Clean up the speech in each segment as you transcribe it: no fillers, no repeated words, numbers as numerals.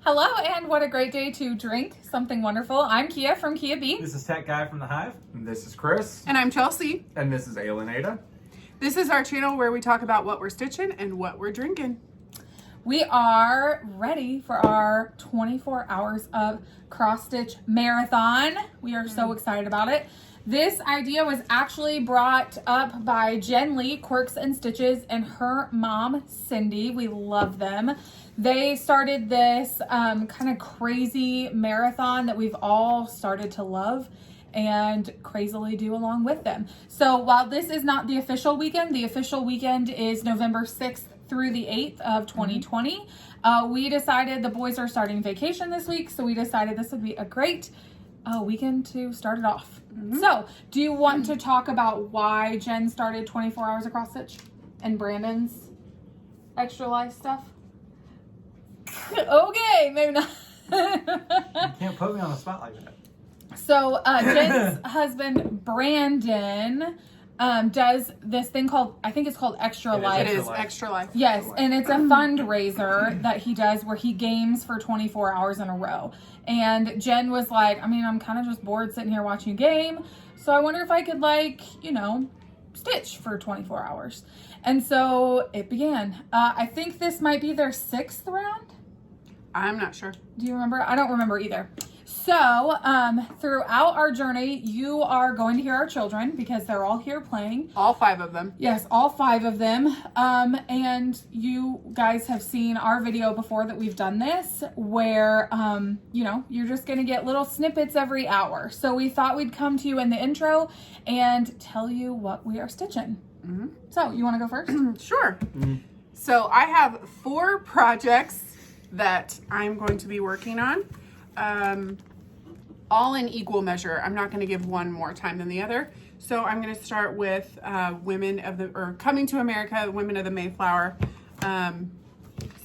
Hello, and what a great day to drink something wonderful. I'm Kia from Kia B. This is Tech Guy from the Hive. And this is Chris. And I'm Chelsea. And this is aleandaida. This is our channel where we talk about what we're stitching and what we're drinking. We are ready for our 24 hours of cross stitch marathon. We are so excited about it. This idea was actually brought up by Jen Lee, Quirks and Stitches, and her mom, Cindy. We love them. They started this kind of crazy marathon that we've all started to love and crazily do along with them. So while this is not the official weekend is November 6th through the 8th of 2020. We decided the boys are starting vacation this week, so we decided this would be a great weekend to start it off. So do you want to talk about why Jen started 24 hours of cross stitch and Brandon's extra life stuff? Okay, maybe not. You can't put me on the spot like that. So Jen's husband Brandon does this thing called, I think it's called Extra Life. It is Extra Life. Yes, and it's a fundraiser that he does where he games for 24 hours in a row. And Jen was like, I'm kind of just bored sitting here watching a game, so I wonder if I could, stitch for 24 hours. And so it began. I think this might be their 6th round. I'm not sure. Do you remember? I don't remember either. So, throughout our journey, you are going to hear our children because they're all here playing. All 5 of them. Yes, all 5 of them. And you guys have seen our video before that we've done this where, you're just going to get little snippets every hour. So we thought we'd come to you in the intro and tell you what we are stitching. Mm-hmm. So you want to go first? Sure. Mm-hmm. So I have 4 projects that I'm going to be working on. All in equal measure. I'm not going to give one more time than the other. So I'm going to start with Coming to America, Women of the Mayflower.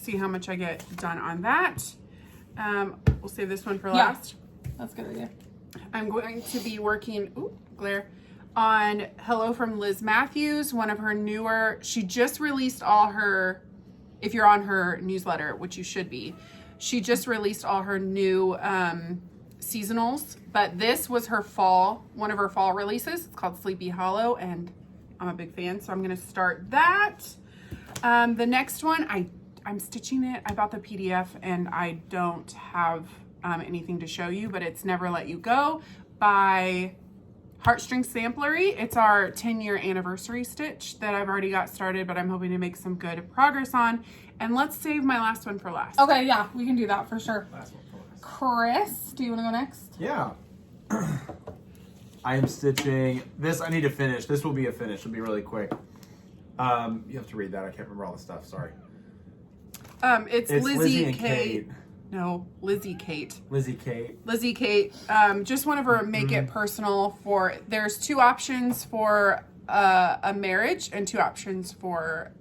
See how much I get done on that. We'll save this one for last. That's a good idea. I'm going to be working, on Hello from Liz Matthews, one of her newer, she just released all her, if you're on her newsletter, which you should be, she just released all her new seasonals, but this was her one of her fall releases. It's called Sleepy Hollow, and I'm a big fan, so I'm going to start that. The next one, I'm stitching it. I bought the PDF, and I don't have anything to show you, but it's Never Let You Go by Heartstring Samplery. It's our 10-year anniversary stitch that I've already got started, but I'm hoping to make some good progress on. And let's save my last one for last. Okay, yeah, we can do that for sure. Last one for last. Chris, do you want to go next? Yeah. I am stitching this. I need to finish. This will be a finish. It'll be really quick. You have to read that. I can't remember all the stuff. Sorry. It's Lizzie and Kate. Kate. No, Lizzie Kate. Lizzie Kate. Lizzie Kate. Just one of her make it personal there's 2 options for a marriage and 2 options for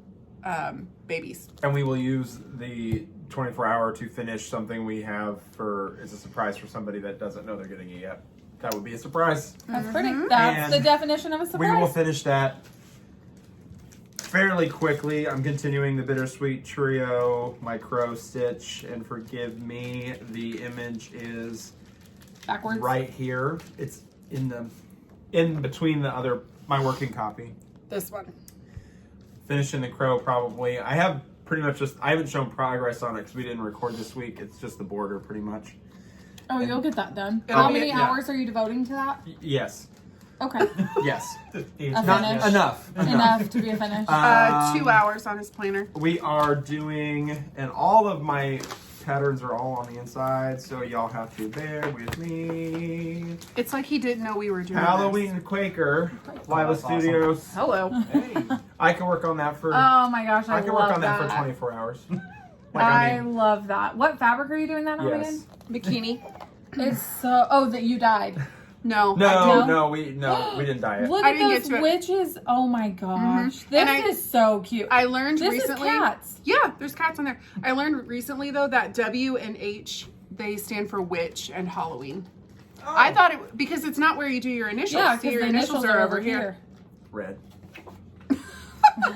babies. And we will use the 24-hour to finish something we have it's a surprise for somebody that doesn't know they're getting it yet. That would be a surprise. That's pretty. That's the definition of a surprise. We will finish that fairly quickly. I'm continuing the Bittersweet Trio, my crow stitch, and forgive me, the image is backwards right here. It's in between my working copy. This one. Finishing the crow probably. I have pretty much I haven't shown progress on it because we didn't record this week. It's just the border pretty much. Oh, you'll get that done. It'll How be- many yeah. hours are you devoting to that? Yes. Okay. Yes. A Not finish. enough. Enough to be a finish. 2 hours on his planner. We are doing, and all of my patterns are all on the inside, so y'all have to bear with me. It's like he didn't know we were doing Halloween Quaker, Lila That's awesome. Studios. this. Hello. Hey. I can work on that for. Oh my gosh, I I can love work on that that. for 24 hours. I love that. What fabric are you doing that on Yes. Bikini. again? It's so. Oh, that you dyed. No. No, we didn't dye it. Look I at didn't get those to it. witches. Oh my gosh. And This is so cute. I learned This recently. is cats. Yeah, there's cats on there. I learned recently though that W and H, they stand for witch and Halloween. Oh. I thought because it's not where you do your initials. Yeah, See, because your the initials are over here. Red.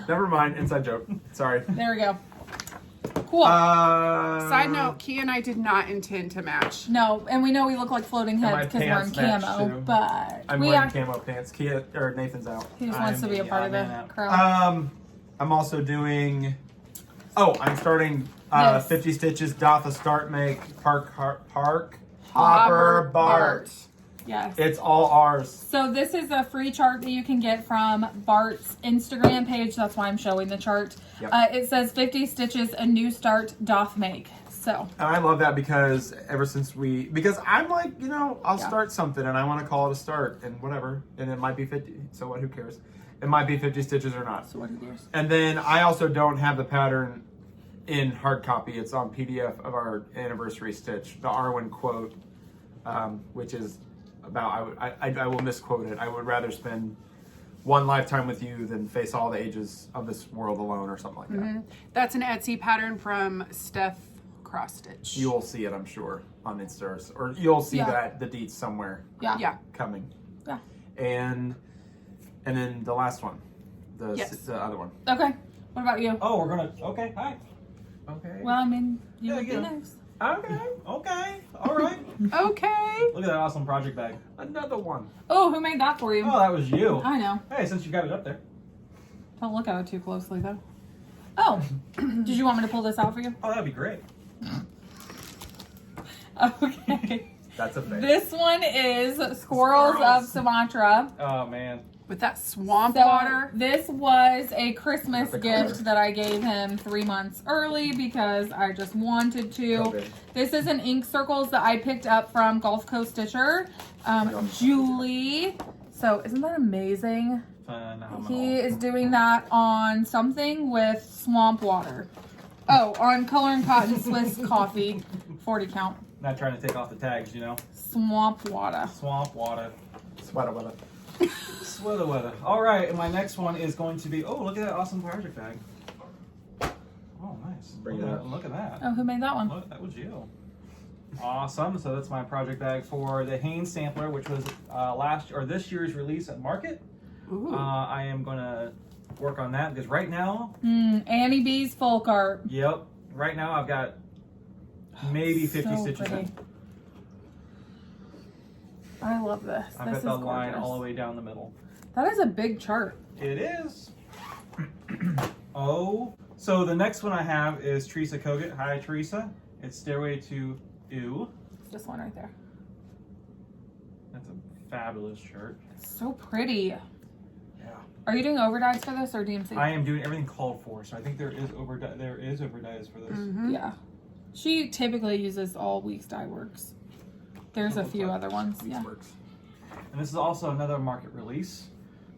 Never mind. Inside joke. Sorry. There we go. Cool. Side note, Key and I did not intend to match. No, and we know we look like floating my heads because we're in pants match, camo, too. but I'm we wearing camo pants. Kia or Nathan's out. he just wants to be a part of the crowd. I'm also doing. Oh, I'm starting This. 50 stitches. Doth a start make Park Hopper Hopper Bart. Bart. Yes. It's all ours. So this is a free chart that you can get from Bart's Instagram page. That's why I'm showing the chart. Yep. It says 50 stitches, a new start doth make. So And I love that because because I'm like, I'll Yeah. start something and I want to call it a start and whatever. And it might be 50. So what, who cares? It might be 50 stitches or not. what it is. And then I also don't have the pattern in hard copy. It's on PDF of our anniversary stitch, the Arwen quote, which is about, I will misquote it. I would rather spend one lifetime with you than face all the ages of this world alone or something like that. That's an Etsy pattern from Steph Cross Stitch. You will see it, I'm sure, on Insta, or you'll see Yeah. that the deets somewhere Yeah. coming. Yeah. And then the last one, Yes. the other one. Okay. What about you? Oh, we're gonna. Okay, hi. Okay. Well, I mean, you Yeah, would be yeah. next. Okay. Okay, all right. Okay. Look at that awesome project bag. Another one. Oh, who made that for you? Oh, that was you. I know. Hey, since you got it up there. Don't look at it too closely, though. Oh, did you want me to pull this out for you? Oh, that'd be great. Okay. That's a fake. This one is Squirrels of Sumatra. Oh man. With that swamp So water. this was a Christmas That's the gift color. that I gave him 3 months early because I just wanted to. Okay. This is an ink circles that I picked up from Gulf Coast Stitcher. Julie. So isn't that amazing? Phenomenal. He is doing that on something with swamp water. Oh, on Color and Cotton Swiss coffee. 40 count. Not trying to take off the tags, Swamp water. Swamp water. Sweater weather. Sweater weather. All right, and my next one is going to be. Oh, look at that awesome project bag. Oh, nice. Bring look it at up. Look at that. Oh, who made that one? Look, that was you. Awesome. So that's my project bag for the Hanes sampler, which was this year's release at Market. Ooh. I am gonna work on that because right now, Annie B's folk art. yep, right now I've got maybe 50 So stitches pretty. in. I love this. I've This got is the line gorgeous. all the way down the middle. That is a big chart. It is. Oh, so the next one I have is Teresa Kogut. Hi, Teresa. It's Stairway to Ew. It's this one right there. That's a fabulous shirt. It's so pretty. Yeah. Are you doing overdyes for this or DMC? I am doing everything called for, so I think there is overdyes for this. Mhm. Yeah. She typically uses all Weeks Dye Works. There's a Looks few like other ones. These Yeah. works. And this is also another Market release.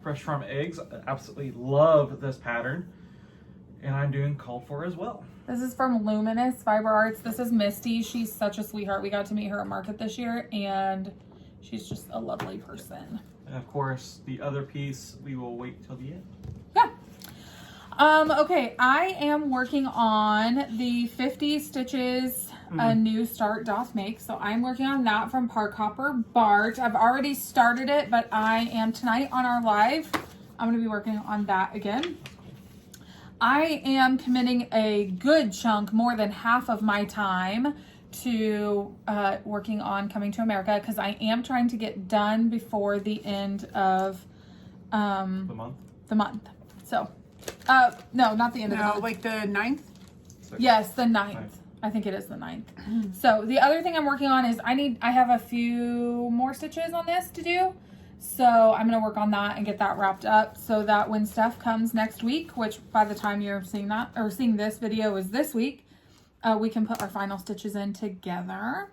Fresh Farm Eggs. I absolutely love this pattern. And I'm doing called for as well. This is from Luminous Fiber Arts. This is Misty. She's such a sweetheart. We got to meet her at Market this year, and she's just a lovely person. And of course, the other piece, we will wait till the end. Yeah. Okay, I am working on the 50 stitches a new start doth make. So I'm working on that from Park Hopper Bart. I've already started it, but I am tonight on our live. I'm going to be working on that again. I am committing a good chunk, more than half of my time to working on Coming to America because I am trying to get done before the end of The month. the month. So, no, not the end of the No, month. like the 9th. Yes, the 9th. Ninth. I think it is the 9th. So the other thing I'm working on is I have a few more stitches on this to do. So I'm going to work on that and get that wrapped up so that when stuff comes next week, which by the time you're seeing that or seeing this video is this week, we can put our final stitches in together.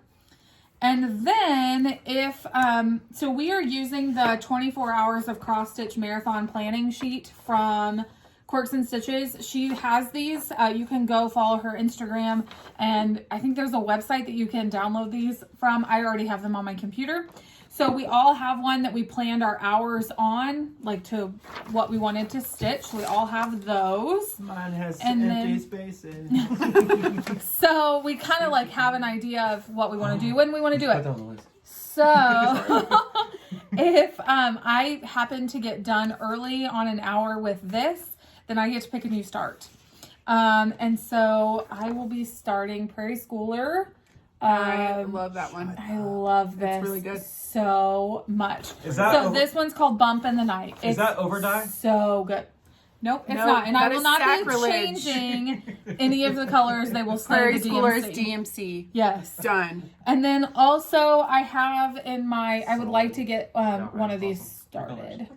And then if, so we are using the 24 hours of cross stitch marathon planning sheet from Quirks and Stitches. She has these. You can go follow her Instagram, and I think there's a website that you can download these from. I already have them on my computer. So we all have one that we planned our hours on, like to what we wanted to stitch. We all have those. Mine has And empty then- spaces. So we kind of like have an idea of what we want to do when we want to do Put it. that on the list. So if I happen to get done early on an hour with this, then I get to pick a new start. And so I will be starting Prairie Schooler. I love that one. I love this. It's really good. So much. Is that so this one's called Bump in the Night. Is that overdye? So good. Nope, it's Nope, not. And I that will is not sacrilege. be changing any of the colors. They will stay Prairie the Schoolers DMC. DMC. Yes. Done. And then also I have in my, I would like to get one of these started.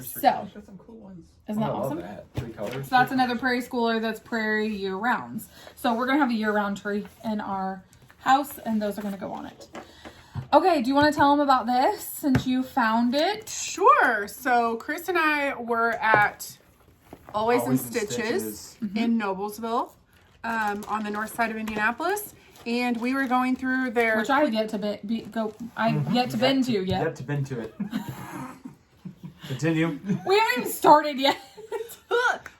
So, There's some cool ones. isn't that I love awesome? that. 3 colors. So that's another Prairie Schooler that's Prairie year rounds. So we're going to have a year round tree in our house and those are going to go on it. Okay, do you want to tell them about this since you found it? Sure. So Chris and I were at Always in Stitches in Noblesville, on the north side of Indianapolis, and we were going through their. Which I have yet to yet to been to yet. Yet to been to it. Continue. We haven't even started yet.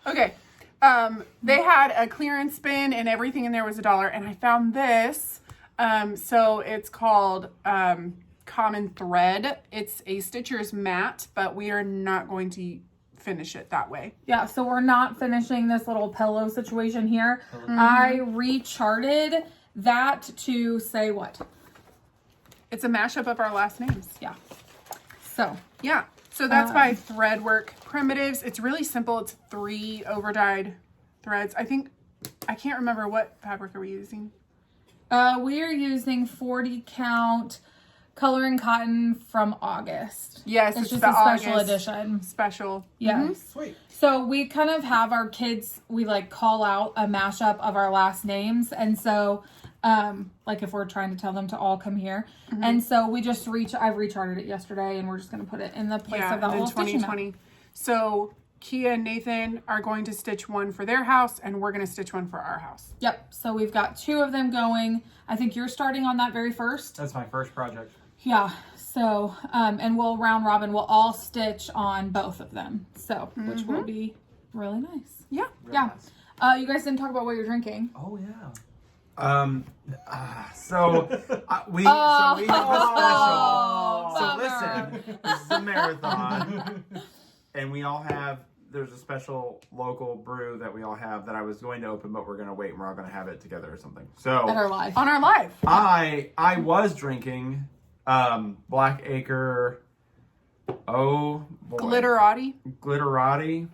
Okay. They had a clearance bin and everything in there was $1, and I found this. So it's called Common Thread. It's a Stitcher's mat, but we are not going to finish it that way. Yeah, so we're not finishing this little pillow situation here. I recharted that to say what? It's a mashup of our last names. Yeah. So, Yeah. So that's by Threadwork Primitives. It's really simple. It's 3 overdyed threads. I can't remember what fabric are we using. we are using 40 count coloring cotton from August. Yes, It's just the a special August edition. Special. Yes. Sweet. So we kind of have our kids, we like call out a mashup of our last names. And so, like if we're trying to tell them to all come here. And so we just I've recharted it yesterday and we're just going to put it in the place of that in little stitching mat. 2020. So Kia and Nathan are going to stitch one for their house, and we're going to stitch one for our house. Yep. So we've got 2 of them going. I think you're starting on that very first. That's my first project. Yeah. So, and we'll round robin. We'll all stitch on both of them. So, which will be really nice. Yeah. Yeah. You guys didn't talk about what you're drinking. Oh yeah. So we have a special. So bummer. listen, this is a marathon, and we all have. There's a special local brew that we all have that I was going to open, but we're gonna wait and we're all gonna have it together or something. So At our life. On our live. I was drinking Black Acre. Oh boy, Glitterati.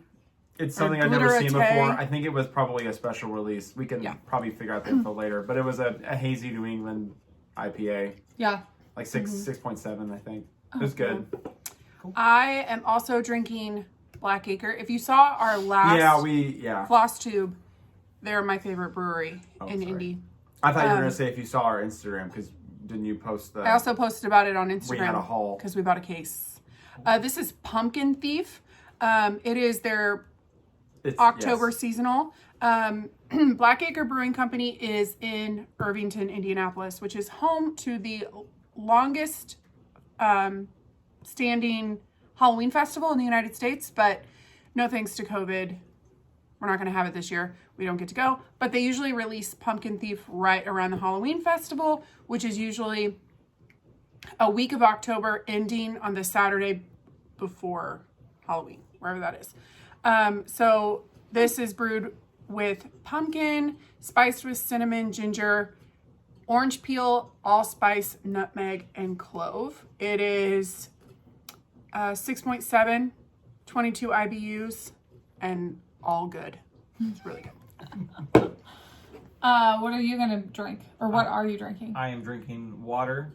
It's something I've never seen before. Glitterate. I think it was probably a special release. We can probably figure out the info later. But it was a hazy New England IPA. Yeah. Like 6.7, I think. It was good. I am also drinking Black Acre. If you saw our last Flosstube, they're my favorite brewery in sorry. Indy. I thought you were going to say if you saw our Instagram, because didn't you post the... I also posted about it on Instagram. We had a haul. Because we bought a case. This is Pumpkin Thief. It is their October seasonal. Black Acre Brewing Company is in Irvington, Indianapolis, which is home to the longest standing Halloween festival in the United States. But no thanks to COVID, we're not going to have it this year. We don't get to go. But they usually release Pumpkin Thief right around the Halloween festival, which is usually a week of October ending on the Saturday before Halloween, wherever that is. So this is brewed with pumpkin, spiced with cinnamon, ginger, orange peel, allspice, nutmeg, and clove. It is 6.7, 22 IBUs, and all good. It's really good. What are you going to drink? Or what are you drinking? I am drinking water,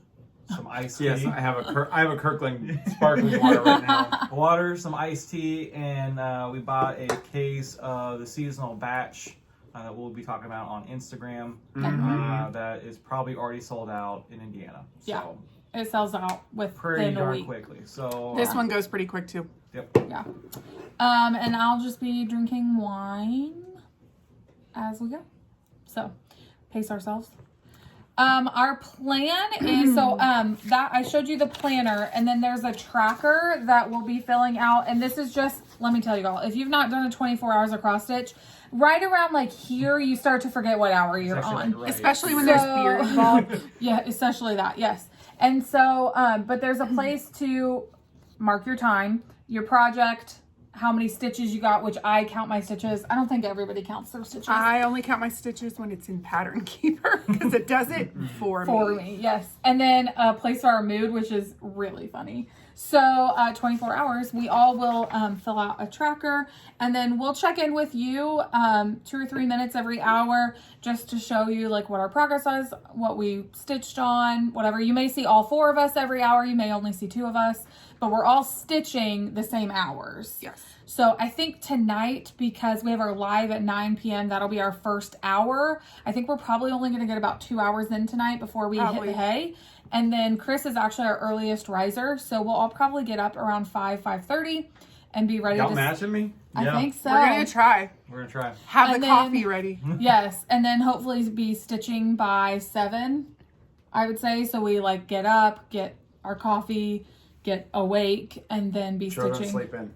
some iced tea. Yes, I have a Kirkland sparkling water right now. Water, some iced tea, and we bought a case of the seasonal batch that we'll be talking about on Instagram. That is probably already sold out in Indiana. So Yeah. It sells out pretty within a darn week. quickly. So This one goes pretty quick too. Yep. Yeah. And I'll just be drinking wine as we go. So, pace ourselves. Our plan is, that I showed you the planner, and then there's a tracker that we'll be filling out. And this is just, let me tell you all, if you've not done a 24 hours of cross stitch, right around like here, you start to forget what hour you're on. Right. Especially when there's beer involved. Yeah, especially that, yes. And so, but there's a place to mark your time, your project, how many stitches you got, which I count my stitches. I don't think everybody counts their stitches. I only count my stitches when it's in Pattern Keeper because it does it for me. Yes. And then a place for our mood, which is really funny. So 24 hours, we all will fill out a tracker, and then we'll check in with you 2 or 3 minutes every hour just to show you like what our progress is, what we stitched on, whatever. You may see all 4 of us every hour. You may only see 2 of us, but we're all stitching the same hours. Yes. So I think tonight, because we have our live at 9 p.m., that'll be our first hour. I think we're probably only going to get about 2 hours in tonight before we hit the hay. And then Chris is actually our earliest riser, so we'll all probably get up around 5:30 and be ready Y'all to... matching me? I think so. We're going to try. We're gonna try. Have And the then- coffee ready. Yes, and then hopefully be stitching by 7, I would say. So we like get up, get our coffee, get awake, and then be Children stitching. sleep in.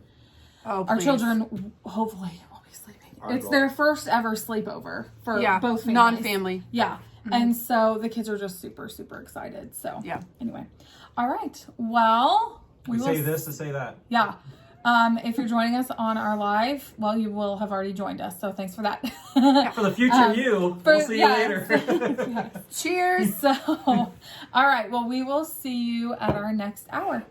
Oh, Our please. children hopefully will be sleeping. Our It's goal. their first ever sleepover for both families. non-family. Yeah. And so the kids are just super, super excited. So Yeah. anyway. All right. Well, We will say this to say that. Yeah. If you're joining us on our live, well, you will have already joined us. So thanks for that. For the future we'll see you later. Yes. Cheers. So, all right. Well, we will see you at our next hour.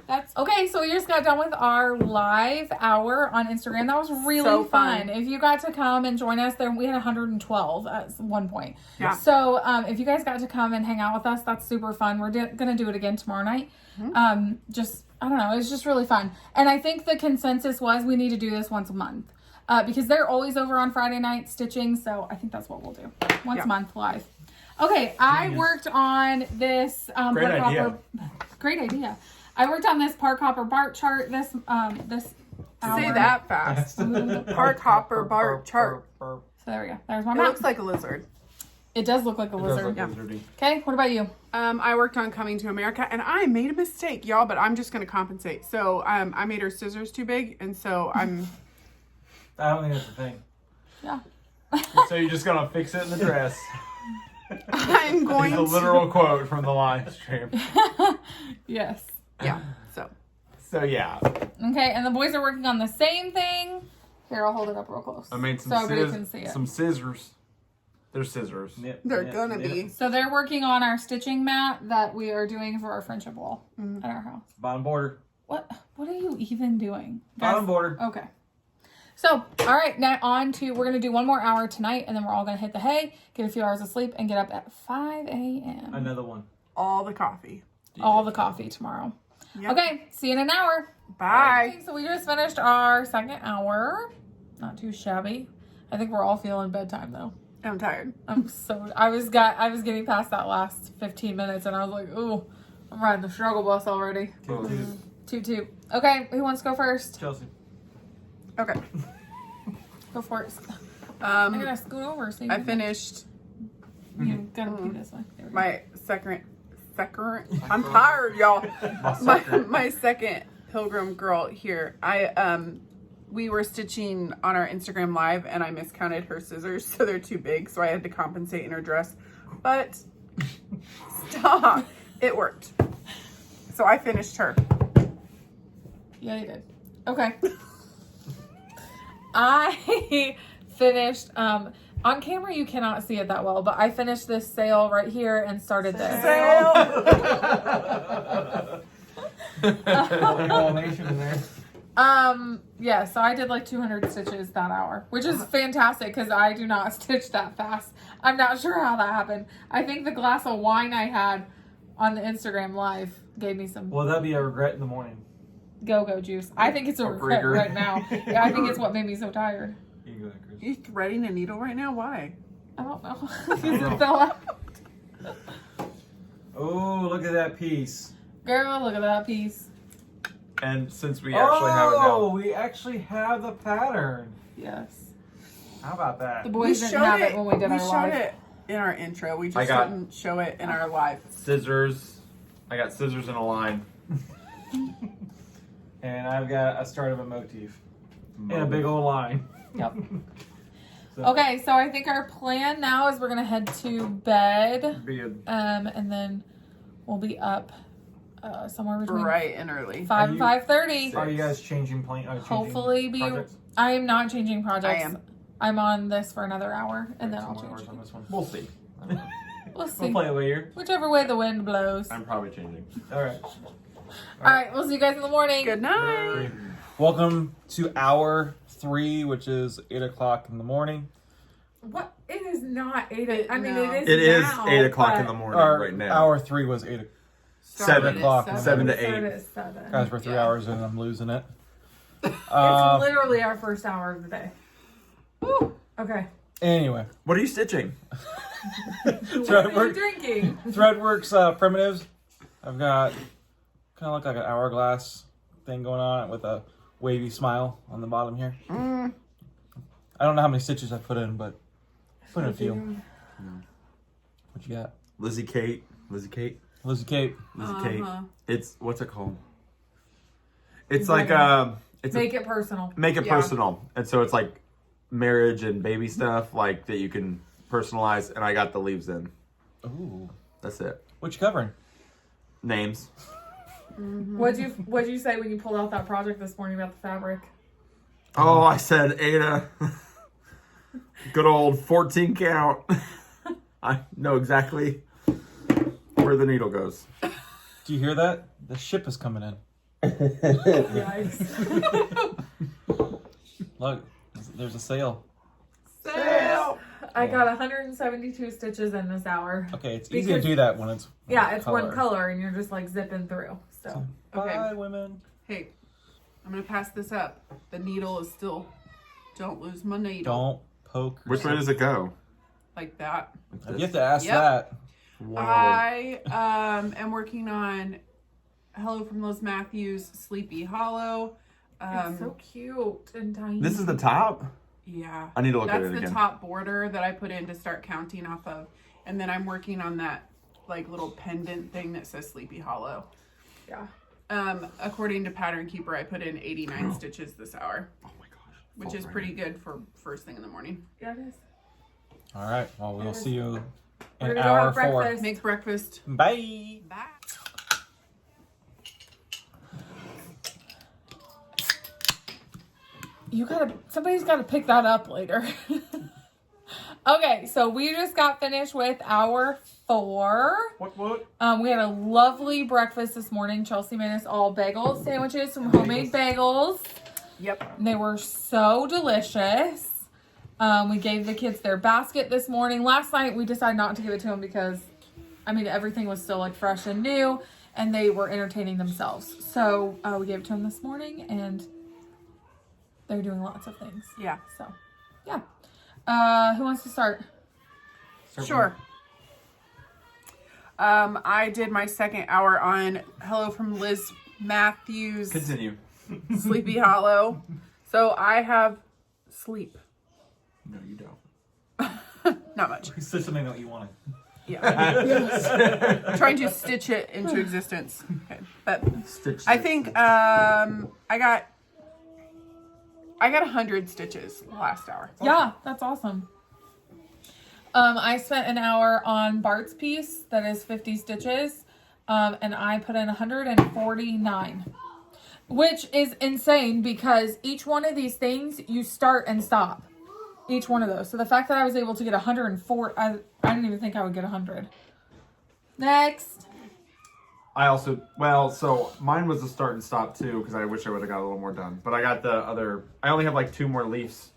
That's okay. So we just got done with our live hour on Instagram. That was really So fun. fun. If you got to come and join us, there we had 112 at one point. Yeah. So if you guys got to come and hang out with us, that's super fun. We're gonna do it again tomorrow night. Just I don't know. It was just really fun. And I think the consensus was we need to do this once a month because they're always over on Friday night stitching. So I think that's what we'll do once a month live. Okay, I worked on this Great idea. Great idea. I worked on this park hopper Bart chart this this hour. Say that fast. Park hopper bar chart. So there we go. There's my It map. looks like a lizard. It does look like a lizard. Does look lizardy. Okay, what about you? I worked on Coming to America, and I made a mistake, y'all, but I'm just going to compensate. So I made her scissors too big, and so I'm... I don't think that's a thing. Yeah. So you're just gonna fix it in the dress. I'm going It's a literal quote from the live stream. Yes. Yeah, so... So yeah, Okay, and the boys are working on the same thing. Here, I'll hold it up real close. I made some so everybody can see it. some scissors. They're scissors. Nip, They're nip, gonna nip. be. So they're working on our stitching mat that we are doing for our friendship wall at our house. Bottom border. What are you even doing? Bottom Guys? border. Okay. So, all right, now on to, we're going to do one more hour tonight, and then we're all going to hit the hay, get a few hours of sleep, and get up at 5 a.m. Another one. All the coffee. All the coffee tomorrow. Yep. Okay, see you in an hour. Bye. Okay, so we just finished our second hour. Not too shabby. I think we're all feeling bedtime, though. I'm tired. I was getting past that last 15 minutes, and I was like, ooh, I'm riding the struggle bus already. Toot. Okay, who wants to go first? Chelsea. Okay. Go for it. I Um, gotta scoot over so you I can- finished You gotta be this way. There we go. my second. I'm tired, y'all. My second Pilgrim girl here. We were stitching on our Instagram live, and I miscounted her scissors, so they're too big, so I had to compensate in her dress. But stop, it worked. So I finished her. Yeah, you did. Okay. I finished, on camera you cannot see it that well, but I finished this sail right here and started this. Nation in there. Yeah, so I did like 200 stitches that hour, which is fantastic because I do not stitch that fast. I'm not sure how that happened. I think the glass of wine I had on the Instagram live gave me some Well, that'd be a regret in the morning. go-go juice. I think it's a regret rigor. right now. Yeah, I think it's what made me so tired. You can go ahead, Chris. You threading a needle right now? Why? I don't know. Because it fell out. Oh, look at that piece. Girl, look at that piece. And since we actually have it now, We actually have the pattern. Yes. How about that? The boys didn't have it when we did our showed live. it in our intro. We I just got- didn't show it in our live. scissors. I got scissors in a line. And I've got a start of a motif. And a big old line. Yep. So- Okay, so I think our plan now is we're gonna head to bed, Be a and then we'll be up somewhere between Bright and early. 5 and 5:30. Are you guys changing Hopefully projects? I am not changing projects. I am. I'm on this for another hour and then So I'll how many change. hours on this one? We'll see. We'll see. We'll play it by ear. Whichever way the wind blows. I'm probably changing. All right. All right, we'll see you guys in the morning. Good night. Welcome to hour 3, which is 8 o'clock in the morning. What? It is not 8. I mean, No. it is. It is now, 8 o'clock in but the morning Our right now. hour 3 was 8 7 o'clock. 7 to it started 8. at 7. Guys, we're 3 Yeah. hours in and I'm losing it. It's Uh, literally our first hour of the day. Woo. Okay. anyway, What are you stitching? What are you drinking? Threadworks primitives. I've got kind of look like an hourglass thing going on with a wavy smile on the bottom here. I don't know how many stitches I put in, but put in a few. What you got? Lizzie Kate. Lizzie Kate. Lizzie Kate. Lizzie Kate. Uh-huh. It's, what's it called? It's Make like, it's Make it personal. make it Yeah. personal. And so it's like marriage and baby stuff like that you can personalize. And I got the leaves in. Ooh. That's it. What you covering? Names. What'd you say when you pulled out that project this morning about the fabric? Oh, I said Ada. Good old 14 count. I know exactly where the needle goes. Do you hear that? The ship is coming in. Yikes. Look, there's a sail. I got 172 stitches in this hour. Okay, it's easy to Because- do that when it's Yeah, it's one color and you're just like zipping through. So Okay. Bye, women. Hey, I'm going to pass this up. The needle is still, don't lose my needle. Don't poke. Which way does it go? Like that. You have to ask Yep. that. Whoa. I am working on Hello from Liz Matthews, Sleepy Hollow. it's so cute and tiny. This is the top? Yeah. I need to look at That's it the again. top border that I put in to start counting off of. And then I'm working on that like little pendant thing that says Sleepy Hollow. Yeah. According to Pattern Keeper, I put in 89 stitches this hour, Oh my gosh. which is pretty good for first thing in the morning. Yeah, it is. All right. Well, we'll see you We're in gonna go hour have 4. breakfast. Make breakfast. Bye. Bye. Somebody's gotta pick that up later. Okay, so we just got finished with hour 4. What? We had a lovely breakfast this morning. Chelsea made us all bagel sandwiches, some homemade bagels. Yep. They were so delicious. We gave the kids their basket this morning. Last night we decided not to give it to them because, I mean, everything was still like fresh and new, and they were entertaining themselves. So we gave it to them this morning, and they're doing lots of things. Yeah. So, yeah. Who wants to start? Sure. I did my second hour on Hello from Liz Matthews, Continue. Sleepy Hollow. So I have sleep. No, you don't. Not much. You said something that you wanted. Yeah. Trying to stitch it into existence. Okay. But Stitch. I think I got 100 stitches last hour. Yeah, that's awesome. I spent an hour on Bart's piece that is 50 stitches, and I put in 149, which is insane because each one of these things you start and stop. Each one of those. So the fact that I was able to get 104, I didn't even think I would get 100. Next. I also, so mine was a start and stop too, because I wish I would have got a little more done. But I got the other, I only have like 2 more leaves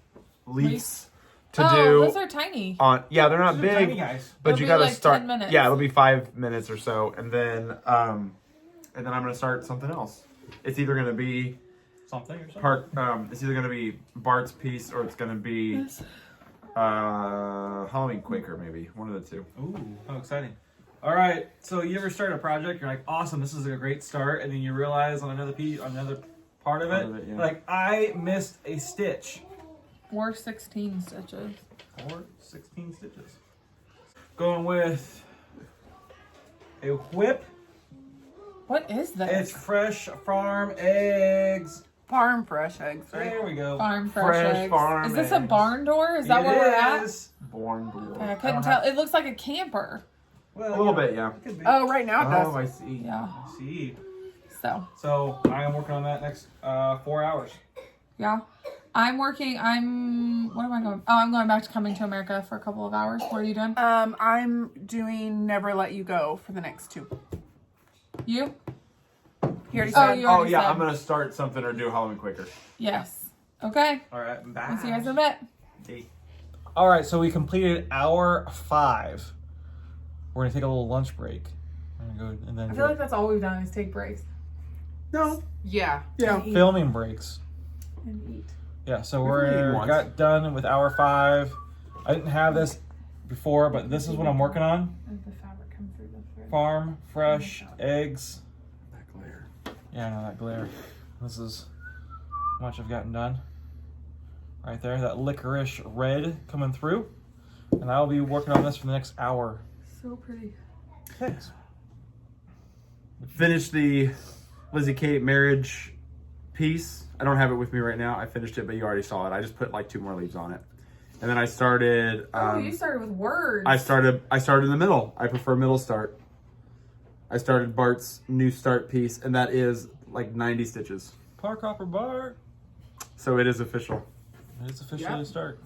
to do. Those are tiny. Yeah, they're not big, Tiny guys. but It'll you be gotta like start. 10 minutes. Yeah, it'll be 5 minutes or so, and then I'm gonna start something else. It's either gonna be Something or something. it's either gonna be Bart's piece or it's gonna be Halloween Quaker, maybe one of the two. Ooh, how exciting. All right, so you ever start a project, you're like, awesome, this is a great start, and then you realize on another part of it, yeah. like, I missed a stitch. Or 16 stitches. Or 16 stitches. Going with a whip. What is this? It's fresh farm eggs. Farm fresh eggs, right? There we go. Farm fresh Fresh eggs. farm Is this a eggs. barn door? Is that It where we're at? is. Born blue. Okay, I couldn't tell. It looks like a camper. Well, A little bit, yeah. It could be. Oh, right now it does. Oh, I see. Yeah. I see. So I am working on that next 4 hours. yeah. What am I going? Oh, I'm going back to Coming to America for a couple of hours. What are you doing? I'm doing Never Let You Go for the next 2. You? He already Oh, said. you Oh, already yeah, said. I'm going to start something or do Halloween Quicker. Yes. Okay. All right, I'm back. I'll see you guys in a bit. Hey. All right, so we completed hour 5. We're gonna take a little lunch break. We're gonna go and then I feel like that's all we've done is take breaks No. Yeah. Yeah. filming breaks. and eat. Yeah, so We've only eaten we're once. got done with hour 5. I didn't have this before, but this is what I'm working on. Does the fabric come through the thread? Farm fresh eggs. That glare. Yeah, I know that glare. This is how much I've gotten done. Right there, that licorice red coming through. And I'll be working on this for the next hour. So pretty. Thanks. Finished the Lizzie Kate marriage piece. I don't have it with me right now. I finished it, but you already saw it. I just put like 2 more leaves on it. And then I started... Oh, you started with words. I started in the middle. I prefer middle start. I started Bart's new start piece, and that is like 90 stitches. Park hopper bar. So it is official. It's officially Yep. a start.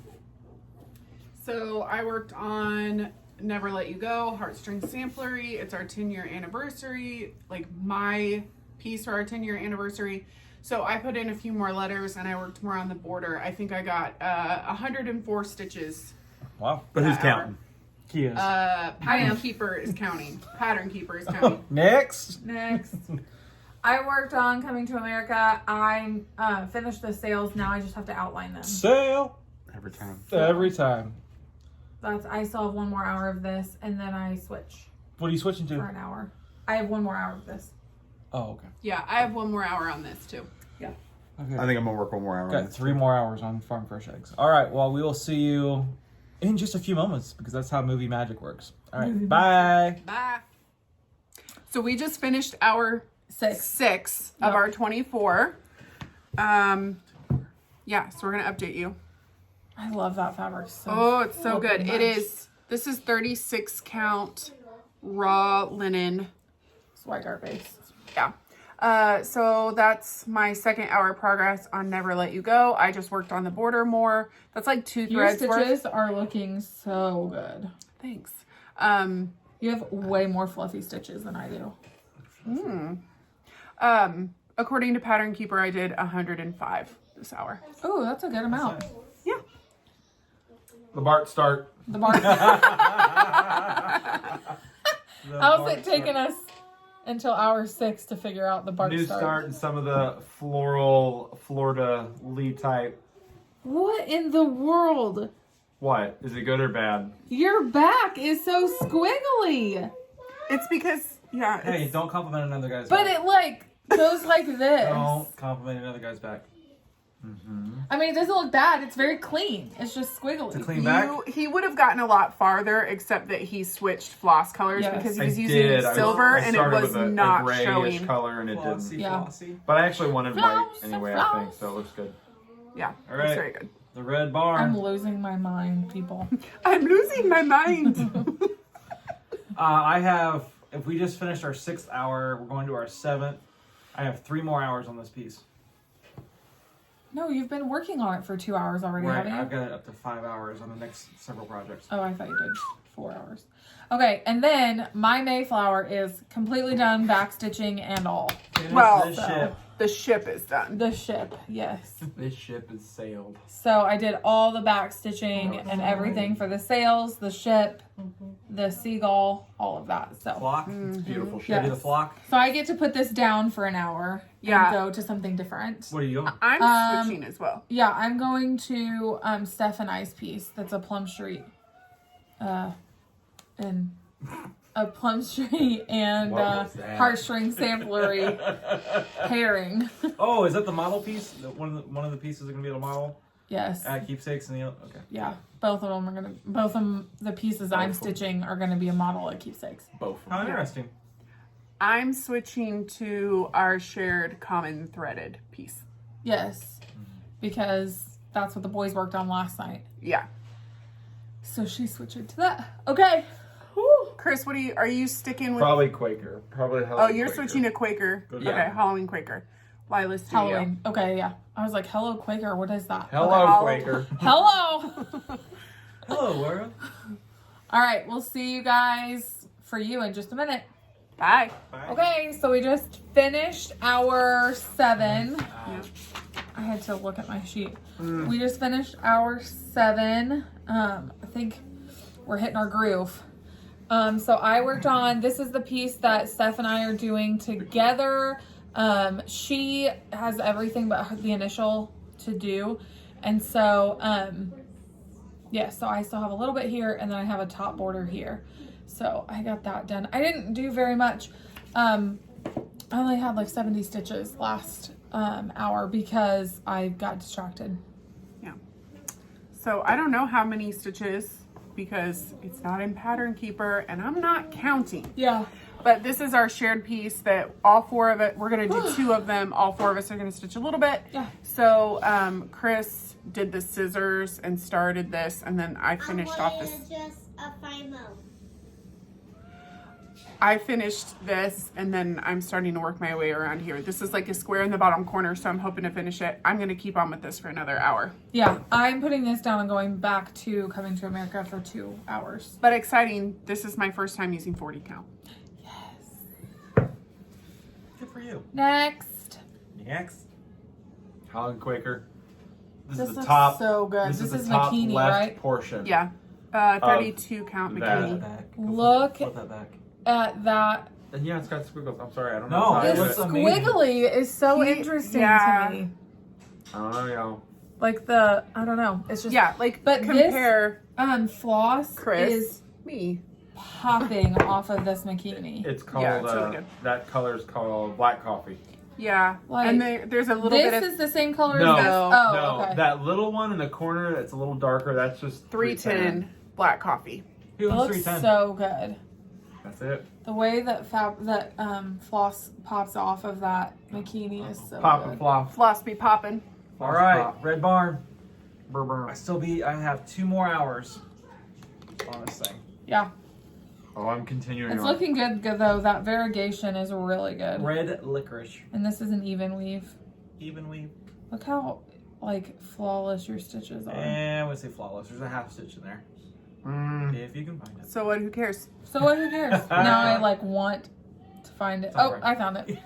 So I worked on Never Let You Go, Heartstring Samplery. It's our 10-year anniversary, like my piece for our 10-year anniversary. So I put in a few more letters and I worked more on the border. I think I got 104 stitches. Wow. But who's Hour. counting? He is. Pattern Keeper is counting. Pattern Keeper is counting. Next. Next. I worked on Coming to America. I finished the sales. Now I just have to outline them. Sale. Every time. Every time. I still have 1 more hour of this, and then I switch What are you switching for to? an hour. I have 1 more hour of this. Oh, okay. Yeah, I have 1 more hour on this too. Okay. I think I'm gonna work 1 more hour. on Got this. 3 more hours on farm fresh eggs. All right. Well, we will see you in just a few moments because that's how movie magic works. All right. Bye. Bye. So we just finished hour 6 of our 24. Yeah, so we're gonna update you. I love that fabric so Oh, it's so good. much. It is. This is 36 count raw linen. Sweater base. Yeah. So that's my 2nd hour progress on Never Let You Go. I just worked on the border more. That's like 2 Your threads worth. stitches are looking so good. Thanks. You have way more fluffy stitches than I do. According to Pattern Keeper, I did 105 this hour. Oh, that's a good amount. Yeah. The Bart start. The bar. How's it taking us until hour 6 to figure out the bark New start and some of the floral Florida Lee type. What in the world? What? Is it good or bad? Your back is so squiggly. It's because, yeah. Hey, don't compliment another guy's But back. it like goes like this. Don't compliment another guy's back. I mean, it doesn't look bad. It's very clean. It's just squiggly. To clean back. He would have gotten a lot farther, except that he switched floss colors Yes. because he I was using did. silver I and it started was with a not grayish showing. color and it didn't. Flossy, Yeah. flossy. But I actually wanted white Floss, anyway, I floss. think, so it looks good. Yeah, All it's right. very good. The red barn. I'm losing my mind, people. I'm losing my mind. I have, if we just finished our 6th hour, we're going to our 7th. I have 3 more hours on this piece. No, you've been working on it for 2 hours already, Right, haven't you? I've got it up to 5 hours on the next several projects. Oh, I thought you did 4 hours. Okay, and then my Mayflower is completely done, back stitching and all. Finish Well, this so- ship. The ship is done. The ship, yes. This ship has sailed. So I did all the back stitching and everything for the sails, the ship, the seagull, all of that. So, Flock. It's beautiful ship. Yeah. Maybe the flock. so I get to put this down for an hour Yeah. and go to something different. What are you going? I'm switching as well. Yeah, I'm going to Steph and I's piece. That's a Plum Street, and a Plum Street and What was that? Heartstring Samplery pairing. Oh, is that the model piece? One of the pieces are going to be the model Yes. at Keepsakes and the other? Okay. Yeah, both of them are gonna. Both of them, the pieces I'm stitching are gonna be a model at Keepsakes. Both of How them. interesting. I'm switching to our shared common threaded piece. Yes, because that's what the boys worked on last night. Yeah. So she switched it to that. Okay. Whew. Chris, are you sticking with? Probably Quaker. Probably Oh, Halloween you're Quaker. switching to Quaker. Yeah. Okay, Halloween Quaker. Lila's Studio. Halloween. Okay, yeah. I was like, hello, Quaker. What is that? Hello, Okay. Quaker. Hello. Hello, world. All right, we'll see you guys for you in just a minute. Bye. Okay, so we just finished our 7. Yeah. I had to look at my sheet. We just finished our 7. I think we're hitting our groove. So I worked on, this is the piece that Steph and I are doing together. She has everything but the initial to do. And so, yeah, so I still have a little bit here, and then I have a top border here. So I got that done. I didn't do very much. I only had like 70 stitches last hour because I got distracted. Yeah. So I don't know how many stitches because it's not in Pattern Keeper and I'm not counting. Yeah. But this is our shared piece that all 4 of it, we're going to do 2 of them. All 4 of us are going to stitch a little bit. Yeah. So Chris did the scissors and started this, and then I finished off this. Just a FIMO. I finished this, and then I'm starting to work my way around here. This is like a square in the bottom corner, so I'm hoping to finish it. I'm going to keep on with this for another hour. Yeah, I'm putting this down and going back to Coming to America for 2 hours. But exciting, this is my first time using 40 count. Good for you. Next. Next. Halloween Quaker. This This is the looks top. so good. This is the is top bikini, left right? portion. Yeah, 32 count that. bikini. Back. Look Flip that back. at that. And yeah, it's got squiggles. I'm sorry, I don't No, know. how it to This do looks amazing. squiggly is so He- interesting yeah. to me. I don't know, y'all. Like I don't know. It's just, Yeah, like But compare floss Chris, is me. popping off of this bikini. It's called, Yeah, it's really good. that color's called black coffee. Yeah, Like, and there's a little bit This of is the same color No, as this? no, Oh, no, okay. that little one in the corner that's a little darker, that's just 310 black coffee. He It wants looks 310. so good. That's it. The way that floss pops off of that bikini is so Pop good. and flop. Floss be popping. All right, Red Barn. Brr, brr. I have 2 more hours on this thing. Yeah, Oh, I'm continuing it's on. looking good though. That variegation is really good. Red licorice. And this is an even weave. Even weave. Look how like flawless your stitches are. And I would say flawless. There's a half stitch in there. If you can find it. So what? Who cares? So what? Who cares? Now I like want to find it. It's Oh, alright. I found it.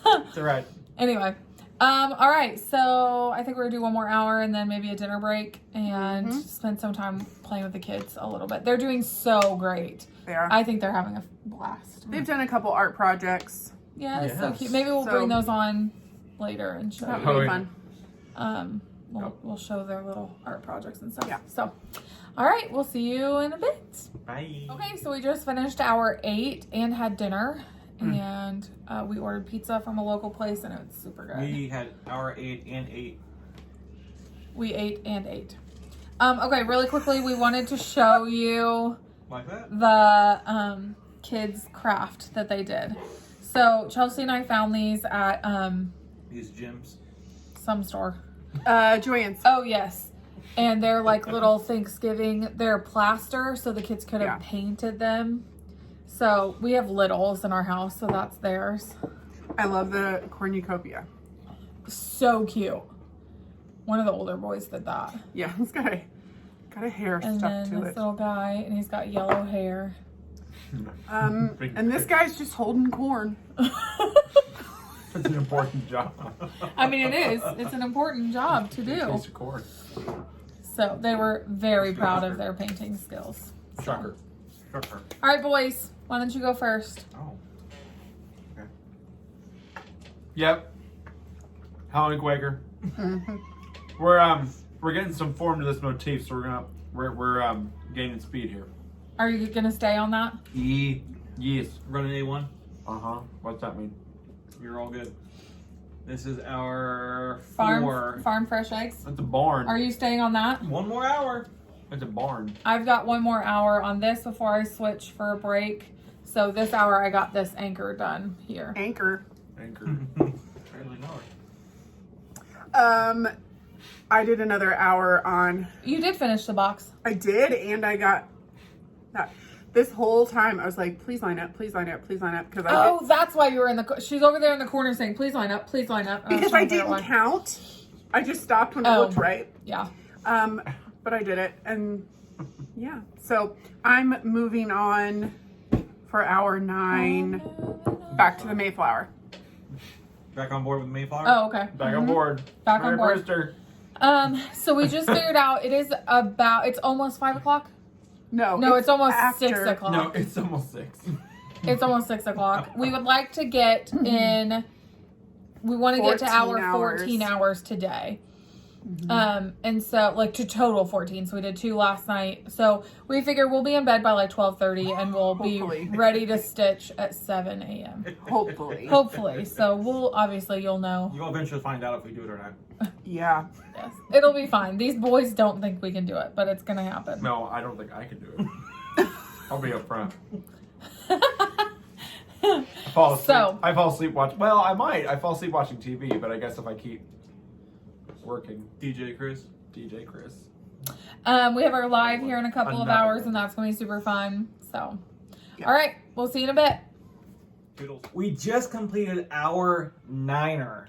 It's alright. Anyway, all right. So I think we're gonna do 1 more hour and then maybe a dinner break and spend some time playing with the kids a little bit. They're doing so great. They are. I think they're having a blast. They've done a couple art projects. Yeah, it's so Yes. cute. Maybe we'll So- bring those on later and show That you. would Oh, be yeah. fun. We'll show their little art projects and stuff. Yeah. So, all right, we'll see you in a bit. Bye. Okay, so we just finished our 8 and had dinner, and we ordered pizza from a local place, and it was super good. We had hour 8 and 8. We ate and ate. Okay, really quickly, we wanted to show you Like that? the kids' craft that they did. So Chelsea and I found these at These gems. some store. Joann's. Oh yes, and they're like little Thanksgiving. They're plaster, so the kids could have Yeah. painted them. So we have littles in our house, so that's theirs. I love the cornucopia. So cute. One of the older boys did that, Yeah, it's got a hair and stuck then to this it. little guy, and he's got yellow hair. And this guy's just holding corn. It's an important job. I mean, it is. It's an important job to do. Piece of corn. So they were very proud of their painting skills. Shocker. Shocker. All right, boys. Why don't you go first? Oh. Okay. Yep. Halloween Quaker. We're getting some form to this motif, so we're gaining speed here. Are you gonna stay on that? Yes. Running A1. What's that mean? You're all good. This is our Farm fresh eggs. It's a barn. Are you staying on that? 1 more hour. It's a barn. I've got 1 more hour on this before I switch for a break. So this hour I got this anchor done here. Anchor. Anchor. Barely know it. I did another hour on. You did finish the box. I did, and I got This whole time I was like, please line up, please line up, please line up. Oh, that's why you were in the. She's over there in the corner saying, "Please line up, please line up." Because I didn't count. I just stopped when it looked right. Yeah. But I did it, and yeah. So I'm moving on for hour 9 back to the Mayflower. Back on board with Mayflower? Oh, okay. Back on board. Back on board. Brewster. So we just figured out it's almost 5 o'clock. No, it's almost 6 o'clock. No, it's almost 6. It's almost 6 o'clock. We would like to get in. We want to get to our 14 hours today. And so like to total 14. So we did 2 last night. So we figure we'll be in bed by like 12:30 and we'll be ready to stitch at 7 a.m. Hopefully. So we'll you'll know. You'll eventually find out if we do it or not. Yeah. Yes. It'll be fine. These boys don't think we can do it, but it's gonna happen. No, I don't think I can do it. I'll be up front. I fall asleep watching. Well, I might. I fall asleep watching TV, but I guess if I keep working. DJ Chris. We have our live here in a couple of hours, and that's going to be super fun. So, all right, we'll see you in a bit. Toodles. We just completed our 9er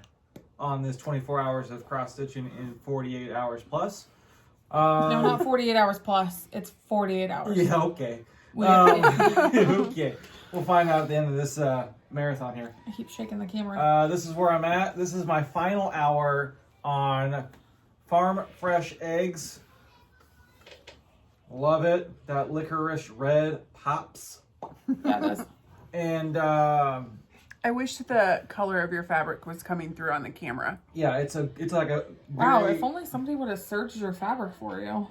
on this 24 hours of cross stitching in 48 hours plus. No, not 48 hours plus. It's 48 hours. Yeah, okay. Okay. We'll find out at the end of this marathon here. I keep shaking the camera. This is where I'm at. This is my final hour on farm fresh eggs. Love it. That licorice red pops. Yeah, it does. And I wish the color of your fabric was coming through on the camera. yeah, it's like a Wow, very, if only somebody would have searched your fabric for you.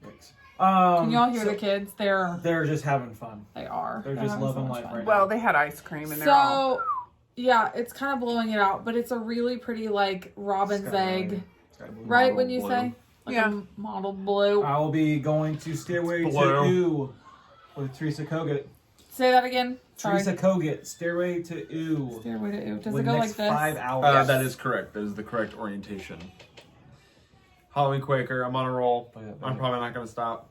Thanks. Can y'all hear the kids? They're just having fun. They are. They're just loving life right now. Well, they had ice cream and they're all... yeah, it's kind of blowing it out, but it's a really pretty like robin's egg. Blue. Right when you blue. say? Like a mottled blue. I will be going to Stairway to Ooh with Teresa Kogut. Say that again. Sorry. Teresa Kogut, Stairway to Ooh. Stairway to Ooh. Does with it go the like next this? 5 hours. That is correct. That is the correct orientation. Halloween Quaker, I'm on a roll. I'm probably not going to stop.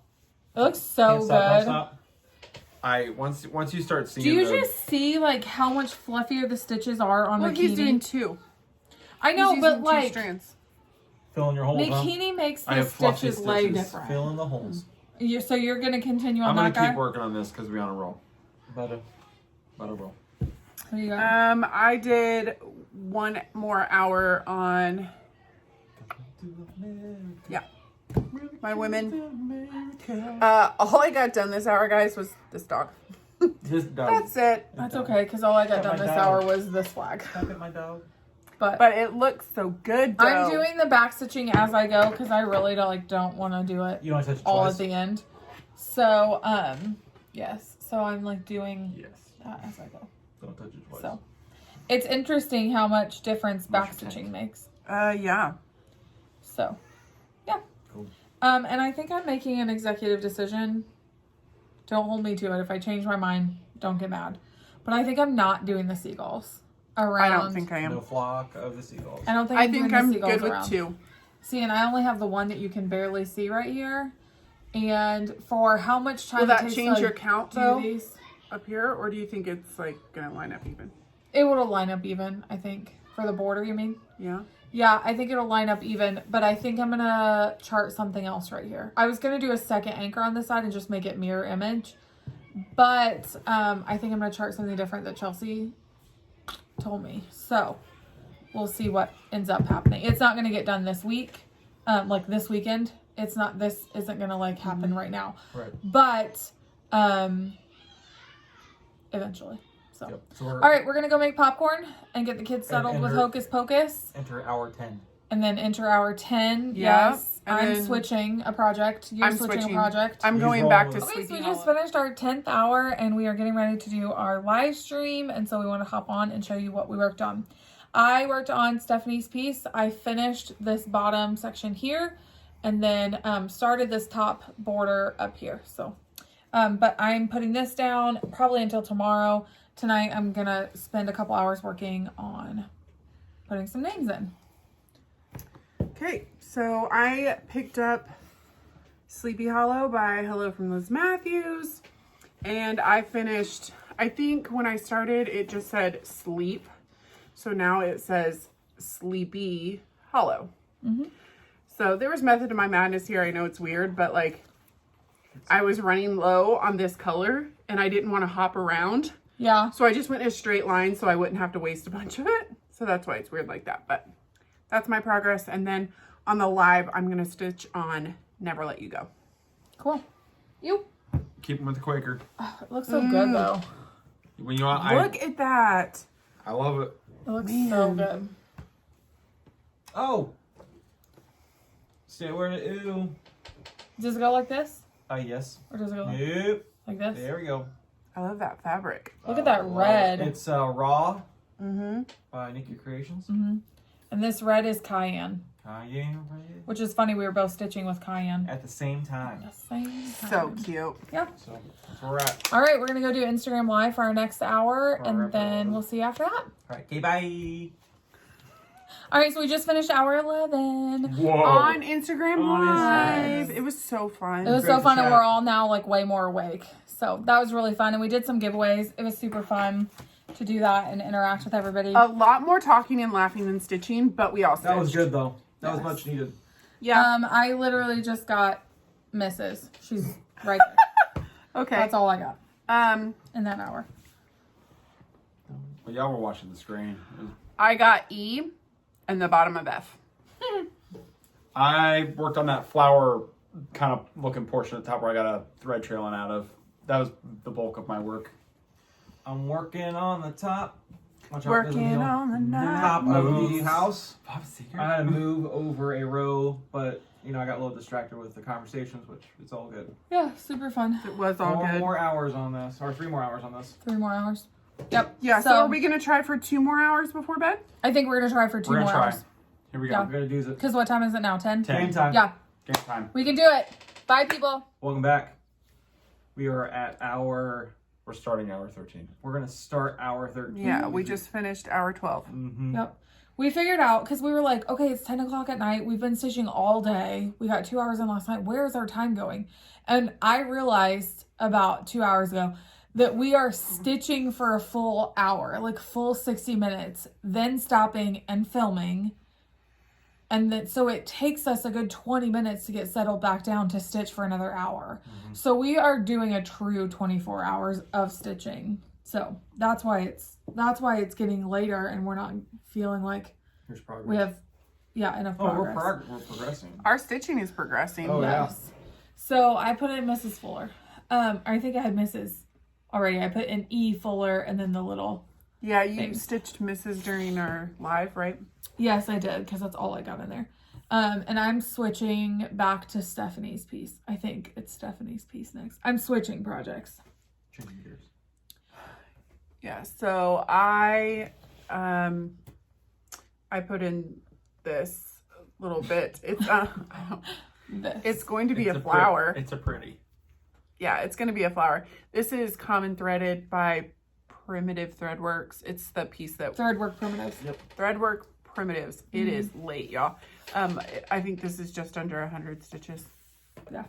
It looks so Can't stop, don't good. stop. Once you start seeing Do you just see like how much fluffier the stitches are on Look, Bikini? he's doing 2. I know, He's but using 2 like strands. Fill in your holes, huh? Bikini makes I the have fluffy stitches lay stitches. different. Fill in the holes. So you're gonna continue on I'm that going to guy? keep working on this because we're on a roll. Butter. Butter roll. What do you got? I did 1 more hour on... Yeah. My women. All I got done this hour, guys, was this dog. This dog. That's it. That's okay, because all I got done my this dog. hour was this flag. Look at my dog. But it looks so good, though. I'm doing the back stitching as I go because I really don't want to do it You want to touch it all twice? at the end. So, yes. So I'm like doing that as I go. Don't touch it twice. So it's interesting how much difference back stitching makes. Yeah. So, yeah. Cool. And I think I'm making an executive decision. Don't hold me to it. If I change my mind, don't get mad. But I think I'm not doing the seagulls around. I don't think I am. No flock of the seagulls. I don't think I I'm think doing the I'm seagulls good with around. 2. See, and I only have the one that you can barely see right here. And for how much time Will that it takes change to, your count, do though, these, up here? Or do you think it's, like, going to line up even? it will line up even, I think. For the border, you mean? Yeah. Yeah, I think it'll line up even, but I think I'm going to chart something else right here. I was going to do a second anchor on this side and just make it mirror image. But I think I'm going to chart something different that Chelsea told me. So we'll see what ends up happening. It's not going to get done this week, like this weekend. This isn't going to like happen right now. Right. But eventually. So, Yep. all right, we're going to go make popcorn and get the kids settled with Hocus Pocus. Enter hour 10. And then enter hour 10. Yeah, Yes. and I'm then switching a project. You're I'm switching switching. a project. I'm He's going back rolling to with Okay, so Sleepy we just Hollow. finished our 10th hour and we are getting ready to do our live stream. And so we want to hop on and show you what we worked on. I worked on Stephanie's piece. I finished this bottom section here and then started this top border up here. So, but I'm putting this down probably until tomorrow. Tonight, I'm going to spend a couple hours working on putting some names in. Okay, so I picked up Sleepy Hollow by Hello from Liz Matthews. And I finished, I think when I started, it just said sleep. So now it says Sleepy Hollow. So there was method to my madness here. I know it's weird, but like I was running low on this color and I didn't want to hop around. Yeah. So I just went in a straight line so I wouldn't have to waste a bunch of it. So that's why it's weird like that. But that's my progress. And then on the live, I'm going to stitch on Never Let You Go. Cool. You. Keep them with the Quaker. Oh, it looks so good though. When you want, Look at that. I love it. It looks so good. Oh. Say where to ooh. Does it go like this? Yes. Or does it go Yep. like this? There we go. I love that fabric. Look at that red. It's raw. Mm-hmm. By Nikki Creations. And this red is cayenne. Cayenne red. Which is funny, we were both stitching with cayenne. At the same time. The same time. So cute. Yep. So that's where we're at. All right, we're going to go do Instagram Live for our next hour, For our and then episode. we'll see you after that. All right. Okay. Bye. All right, so we just finished hour 11. Whoa. On Instagram On Live. Instagram. It was so fun. It was Great so to fun, and chat. we're all now like way more awake. So that was really fun, and we did some giveaways. It was super fun to do that and interact with everybody. A lot more talking and laughing than stitching, but we all stitched. That was good though. That was Yes. much needed. Yeah. I literally just got Mrs. She's right there. Okay. That's all I got Um, in that hour. Well, y'all were watching the screen. I got E and the bottom of F. I worked on that flower kind of looking portion at the top where I got a thread trailing out of. That was the bulk of my work. I'm working on the top. Watch out, there's a Working needle. on the night. Top of Moves. the house. Bob's secret. I had to move over a row, but you know I got a little distracted with the conversations, which it's all good. Yeah, super fun. It was all Four good. more hours on this, or 3 more hours on this. 3 more hours. Yep. Yeah, so are we going to try for 2 more hours before bed? I think we're going to try for 2 We're more gonna try. hours. Here we go. Yeah. We're gonna do it. Because what time is it now? 10? 10. Game time. Yeah, Game time. we can do it. Bye, people. Welcome back. We are at hour. We're starting hour 13. We're gonna start hour 13. Yeah, we just finished hour 12. Mm-hmm. Yep. We figured out, because we were like, okay, it's 10 o'clock at night. We've been stitching all day. We got 2 hours in last night. Where is our time going? And I realized about 2 hours ago that we are stitching for a full hour, like full 60 minutes, then stopping and filming. And then, so it takes us a good 20 minutes to get settled back down to stitch for another hour. So we are doing a true 24 hours of stitching. So that's why it's getting later and we're not feeling like Here's progress. we have enough progress. We're progressing. Our stitching is progressing. Oh, yeah. Yes. So I put in Mrs. Fuller. I think I had Mrs. already. I put in E Fuller and then the little. Yeah, you Thanks. stitched Mrs. during our live, right? Yes, I did, because that's all I got in there. And I'm switching back to Stephanie's piece. I think it's Stephanie's piece next. I'm switching projects. Changing gears. Yeah, so I put in this little bit. It's This. it's going to be It's a flower. It's a pretty. Yeah, it's going to be a flower. This is Common Threaded by Primitive Threadworks. It's the piece that Threadwork Primitives. Yep. Threadwork Primitives. It is late, y'all. I think this is just under 100 stitches. Yeah.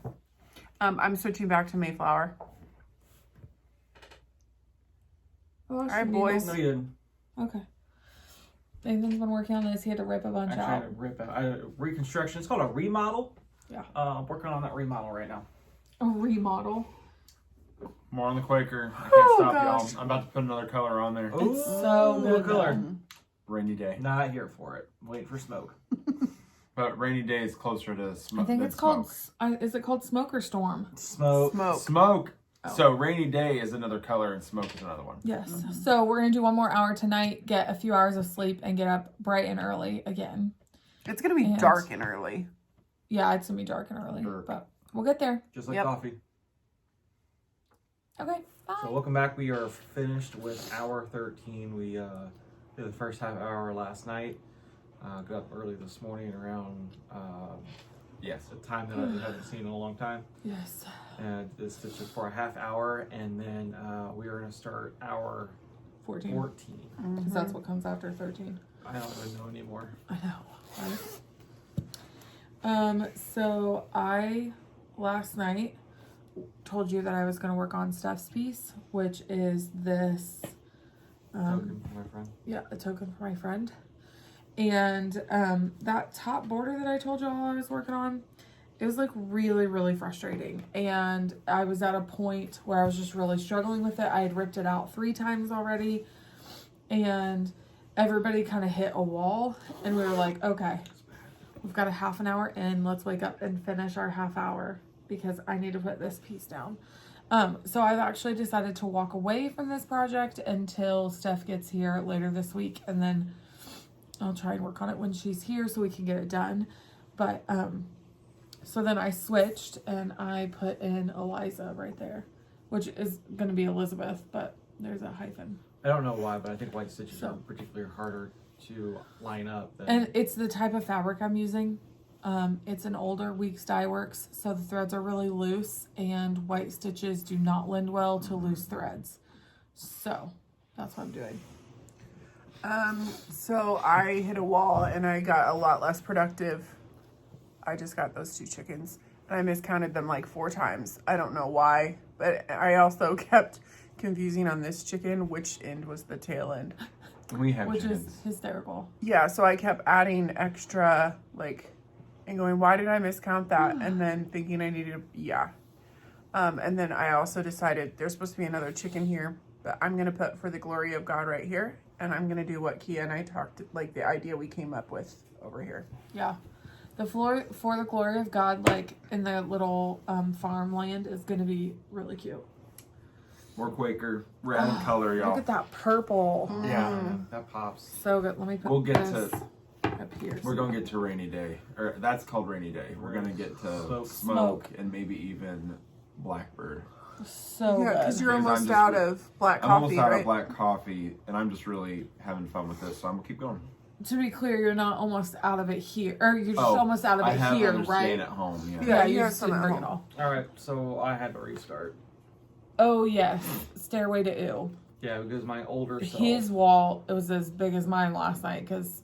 I'm switching back to Mayflower. Oh, All right, boys. No, you didn't. Okay. Nathan's been working on this. He had to rip a bunch I'm out. trying to rip out reconstruction. It's called a remodel. Yeah. I'm working on that remodel right now. A remodel. More on the Quaker. I can't Oh, stop gosh. y'all. I'm about to put another color on there. It's so Ooh, good. what color? though. Rainy day. Not here for it. Waiting for smoke. But rainy day is closer to I smoke. think than it's called. smoke. Is it called Smoke or Storm? Smoke. Smoke. Smoke. Oh. So rainy day is another color and smoke is another one. Yes. So we're gonna do 1 more hour tonight. Get a few hours of sleep and get up bright and early again. It's going to be And- dark and early. Yeah, it's gonna be dark and early, Sure. but we'll get there. Just like Yep. coffee. Okay. Bye. So welcome back. We are finished with hour 13. We did the first half hour last night. Got up early this morning around Yes. a time that I haven't seen in a long time. Yes. And this is just for a half hour, and then we are going to start hour 14. 14. Because that's what comes after 13. I don't even know anymore. I know. Right? So I last night told you that I was going to work on Steph's piece, which is this. Token for my friend. Yeah, a token for my friend. And that top border that I told you all I was working on, it was like really, really frustrating. And I was at a point where I was just really struggling with it. I had ripped it out 3 times already. And everybody kind of hit a wall. And we were like, okay, we've got a half an hour in. Let's wake up and finish our half hour because I need to put this piece down. So I've actually decided to walk away from this project until Steph gets here later this week. And then I'll try and work on it when she's here so we can get it done. But, so then I switched and I put in Eliza right there, which is going to be Elizabeth, but there's a hyphen. I don't know why, but I think white stitches are particularly harder to line up. And it's the type of fabric I'm using. It's an older Weeks Dye Works, so the threads are really loose and white stitches do not lend well to loose threads. So that's what I'm doing. So I hit a wall and I got a lot less productive. I just got those 2 chickens and I miscounted them like 4 times. I don't know why, but I also kept confusing on this chicken which end was the tail end. We have Which chickens. is hysterical. Yeah, so I kept adding extra, like, and going, why did I miscount that? And then thinking I needed, and then I also decided there's supposed to be another chicken here, but I'm going to put for the glory of God right here. And I'm going to do what Kia and I talked, like the idea we came up with over here. Yeah. The floor for the glory of God, like in the little farmland, is going to be really cute. More Quaker red in color, y'all. Look at that purple. Yeah, that pops. So good. Let me put We'll get this to. up here. We're gonna get to rainy day, or that's called rainy day. We're gonna get to smoke and maybe even blackbird. So Yeah, because good. you're Because almost I'm just out re- of black I'm coffee, almost out right? of black coffee, and I'm just really having fun with this, so I'm gonna keep going. To be clear, you're not almost out of it here, or you're just Oh, almost out of I it have here, others right? staying at home. Yeah. Yeah, you you have just some didn't at bring it home. all. All right, so I had to restart. Oh yes, Stairway to Ew. Yeah, because my older self. His wall, it was as big as mine last night because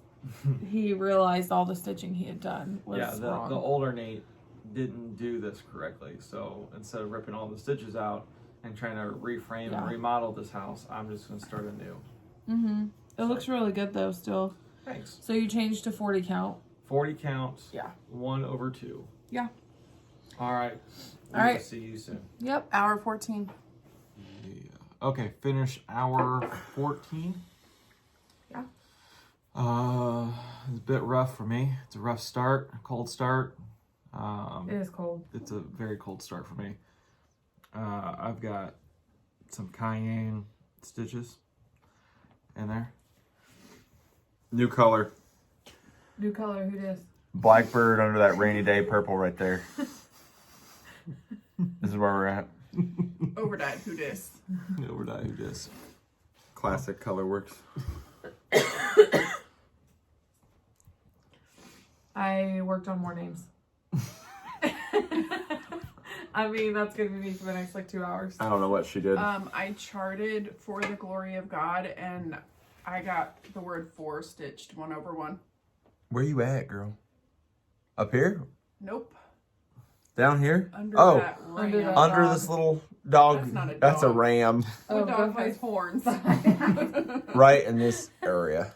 he realized all the stitching he had done was Yeah, the wrong. older Nate didn't do this correctly. So instead of ripping all the stitches out and trying to reframe Yeah. and remodel this house, I'm just gonna start anew. Mm-hmm. It looks really good though still. Thanks. So you changed to 40 count. 40 counts. Yeah. 1/2. Yeah. All right. All right. We'll see you soon. Yep. Hour 14. Yeah. Okay, finish hour 14. Yeah. It's a bit rough for me. It's a rough start, a cold start. It is cold. It's a very cold start for me. I've got some cayenne stitches in there. New color. New color, who dis? Blackbird under that rainy day purple right there. This is where we're at. Overdyed, who dis? Overdye who dis. Classic color works. I worked on more names. I mean, that's going to be me for the next like 2 hours. I don't know what she did. I charted for the glory of God and I got the word for stitched 1/1. Where you at, girl? Up here? Nope. Down here? Under Oh, that ram. Under that- under dog. this little dog. That's not a That's a dog. ram. Oh, What dog go has horns? Right in this area.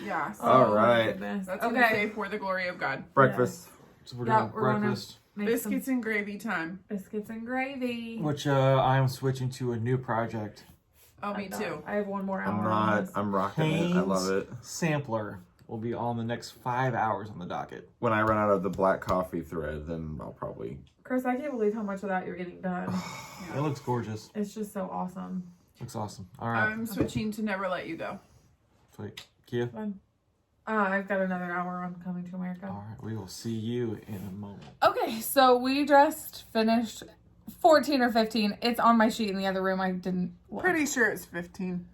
Yeah. So All Oh, my right. goodness. that's what I say for the glory of God. Breakfast. So we're Yeah, doing we're gonna breakfast. make some Biscuits and gravy time. biscuits and gravy. Which I'm switching to a new project. Oh, me too. I have one more hour. I'm on not. this. I'm rocking it. I love it. Sampler will be on the next 5 hours on the docket. When I run out of the black coffee thread, then I'll probably. Chris, I can't believe how much of that you're getting done. It looks gorgeous. It's just so awesome. Looks awesome. All right. I'm switching to Never Let You Go. Sweet. Kia. Fun. I've got another hour on Coming to America. All right. We will see you in a moment. Okay, so we just finished 14 or 15. It's on my sheet in the other room. I didn't look. Pretty sure it's 15.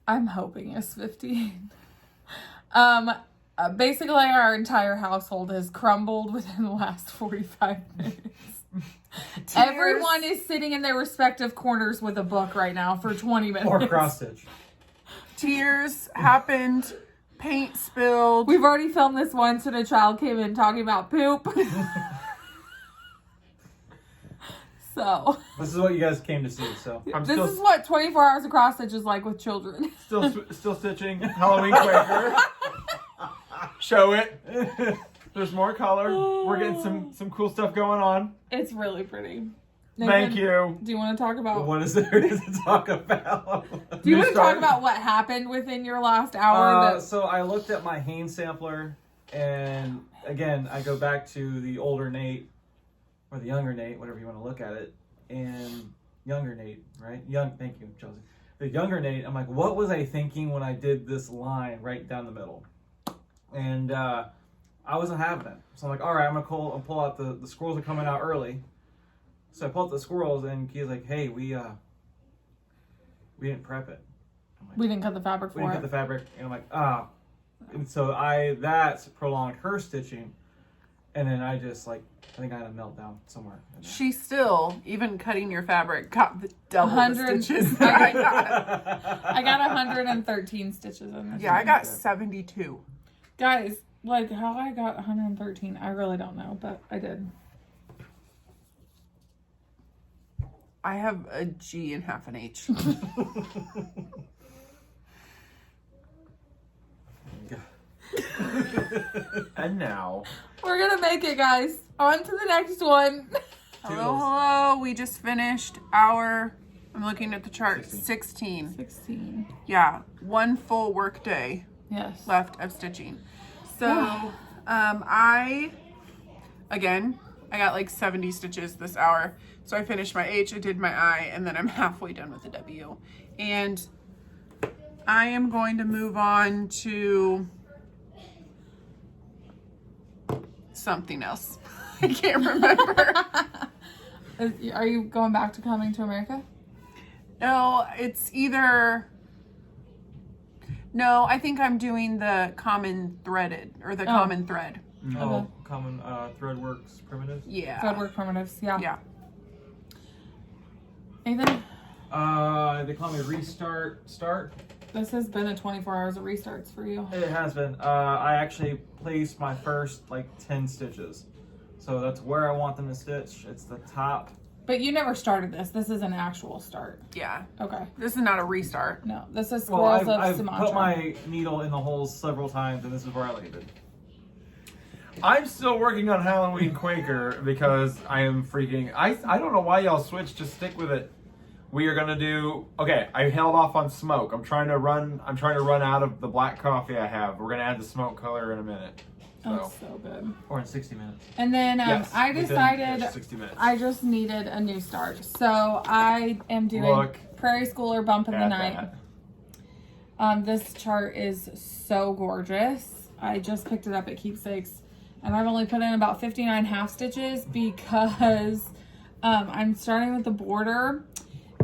I'm hoping it's 15. Basically, our entire household has crumbled within the last 45 minutes. Everyone is sitting in their respective corners with a book right now for 20 minutes. Or cross stitch. Tears happened. Paint spilled. We've already filmed this once and a child came in talking about poop. So This is what you guys came to see. So I'm this is what 24 hours of cross stitch is like with children. still stitching. Halloween Quaker. Show it. There's more color. We're getting some cool stuff going on. It's really pretty. Thank you. Do you want to talk about? what is there to talk about? Do you New want to start. talk about what happened within your last hour? So I looked at my Hanes sampler, and again, I go back to the older Nate, or the younger Nate, whatever you want to look at it, and younger Nate, right? Thank you, Chelsea. The younger Nate, I'm like, what was I thinking when I did this line right down the middle? And I wasn't having it. So I'm like, all right, I'm gonna pull out the squirrels are coming out early. So I pulled out the squirrels, and Key's like, hey, we didn't prep it. I'm like, We didn't cut the fabric for we didn't it. cut the fabric, and I'm like, ah. And so that's prolonged her stitching, and then I just I think I had a meltdown somewhere. in there. She still, even cutting your fabric, got the double the 100 stitches that I got. I got 113 stitches in this. Yeah, I got 72. Guys, like how I got 113, I really don't know, but I did. I have a G and half an H. And now, We're gonna make it, guys. On to the next one. Hello. We just finished our, I'm looking at the chart, 16. 16. Yeah, one full work day Yes. left of stitching. So, I got like 70 stitches this hour. So I finished my H, I did my I, and then I'm halfway done with the W. And I am going to move on to something else. I can't remember. Are you going back to Coming to America? No, it's either... No, I think I'm doing the common threaded, or the common thread. Oh, common Threadworks primitives. Yeah. Threadwork primitives, yeah. Yeah. Nathan, They call me Start. this has been a 24 hours of restarts for you. It has been. I actually placed my first 10 stitches, so that's where I want them to stitch. It's the top. But you never started this. This is an actual start. Yeah. Okay. This is not a restart. No, this is Well, Squirrels I've of Sumatra. put my needle in the holes several times, and this is where I landed. I'm still working on Halloween Quaker because I am freaking. I don't know why y'all switched. Just stick with it. We are gonna do. Okay, I held off on smoke. I'm trying to run out of the black coffee I have. We're gonna add the smoke color in a minute. Oh, so good. Or in 60 minutes. And then Yes, I within decided 60 minutes. I just needed a new start. So I am doing Look Prairie Schooler Bump in the at Night. that. This chart is so gorgeous. I just picked it up at Keepsakes, and I've only put in about 59 half stitches because I'm starting with the border,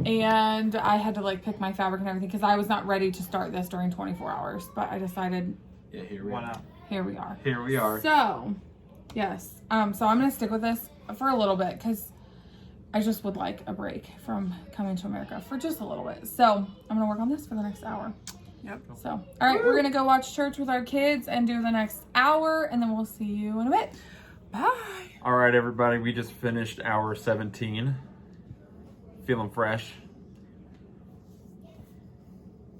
and I had to pick my fabric and everything because I was not ready to start this during 24 hours. But I decided, Yeah, here we Why are. not? here we are. Here we are. So, yes. So I'm going to stick with this for a little bit because I just would like a break from Coming to America for just a little bit. So I'm going to work on this for the next hour. Yep. So, all right, we're going to go watch church with our kids and do the next hour, and then we'll see you in a bit. Bye. All right, everybody. We just finished hour 17. Feeling fresh.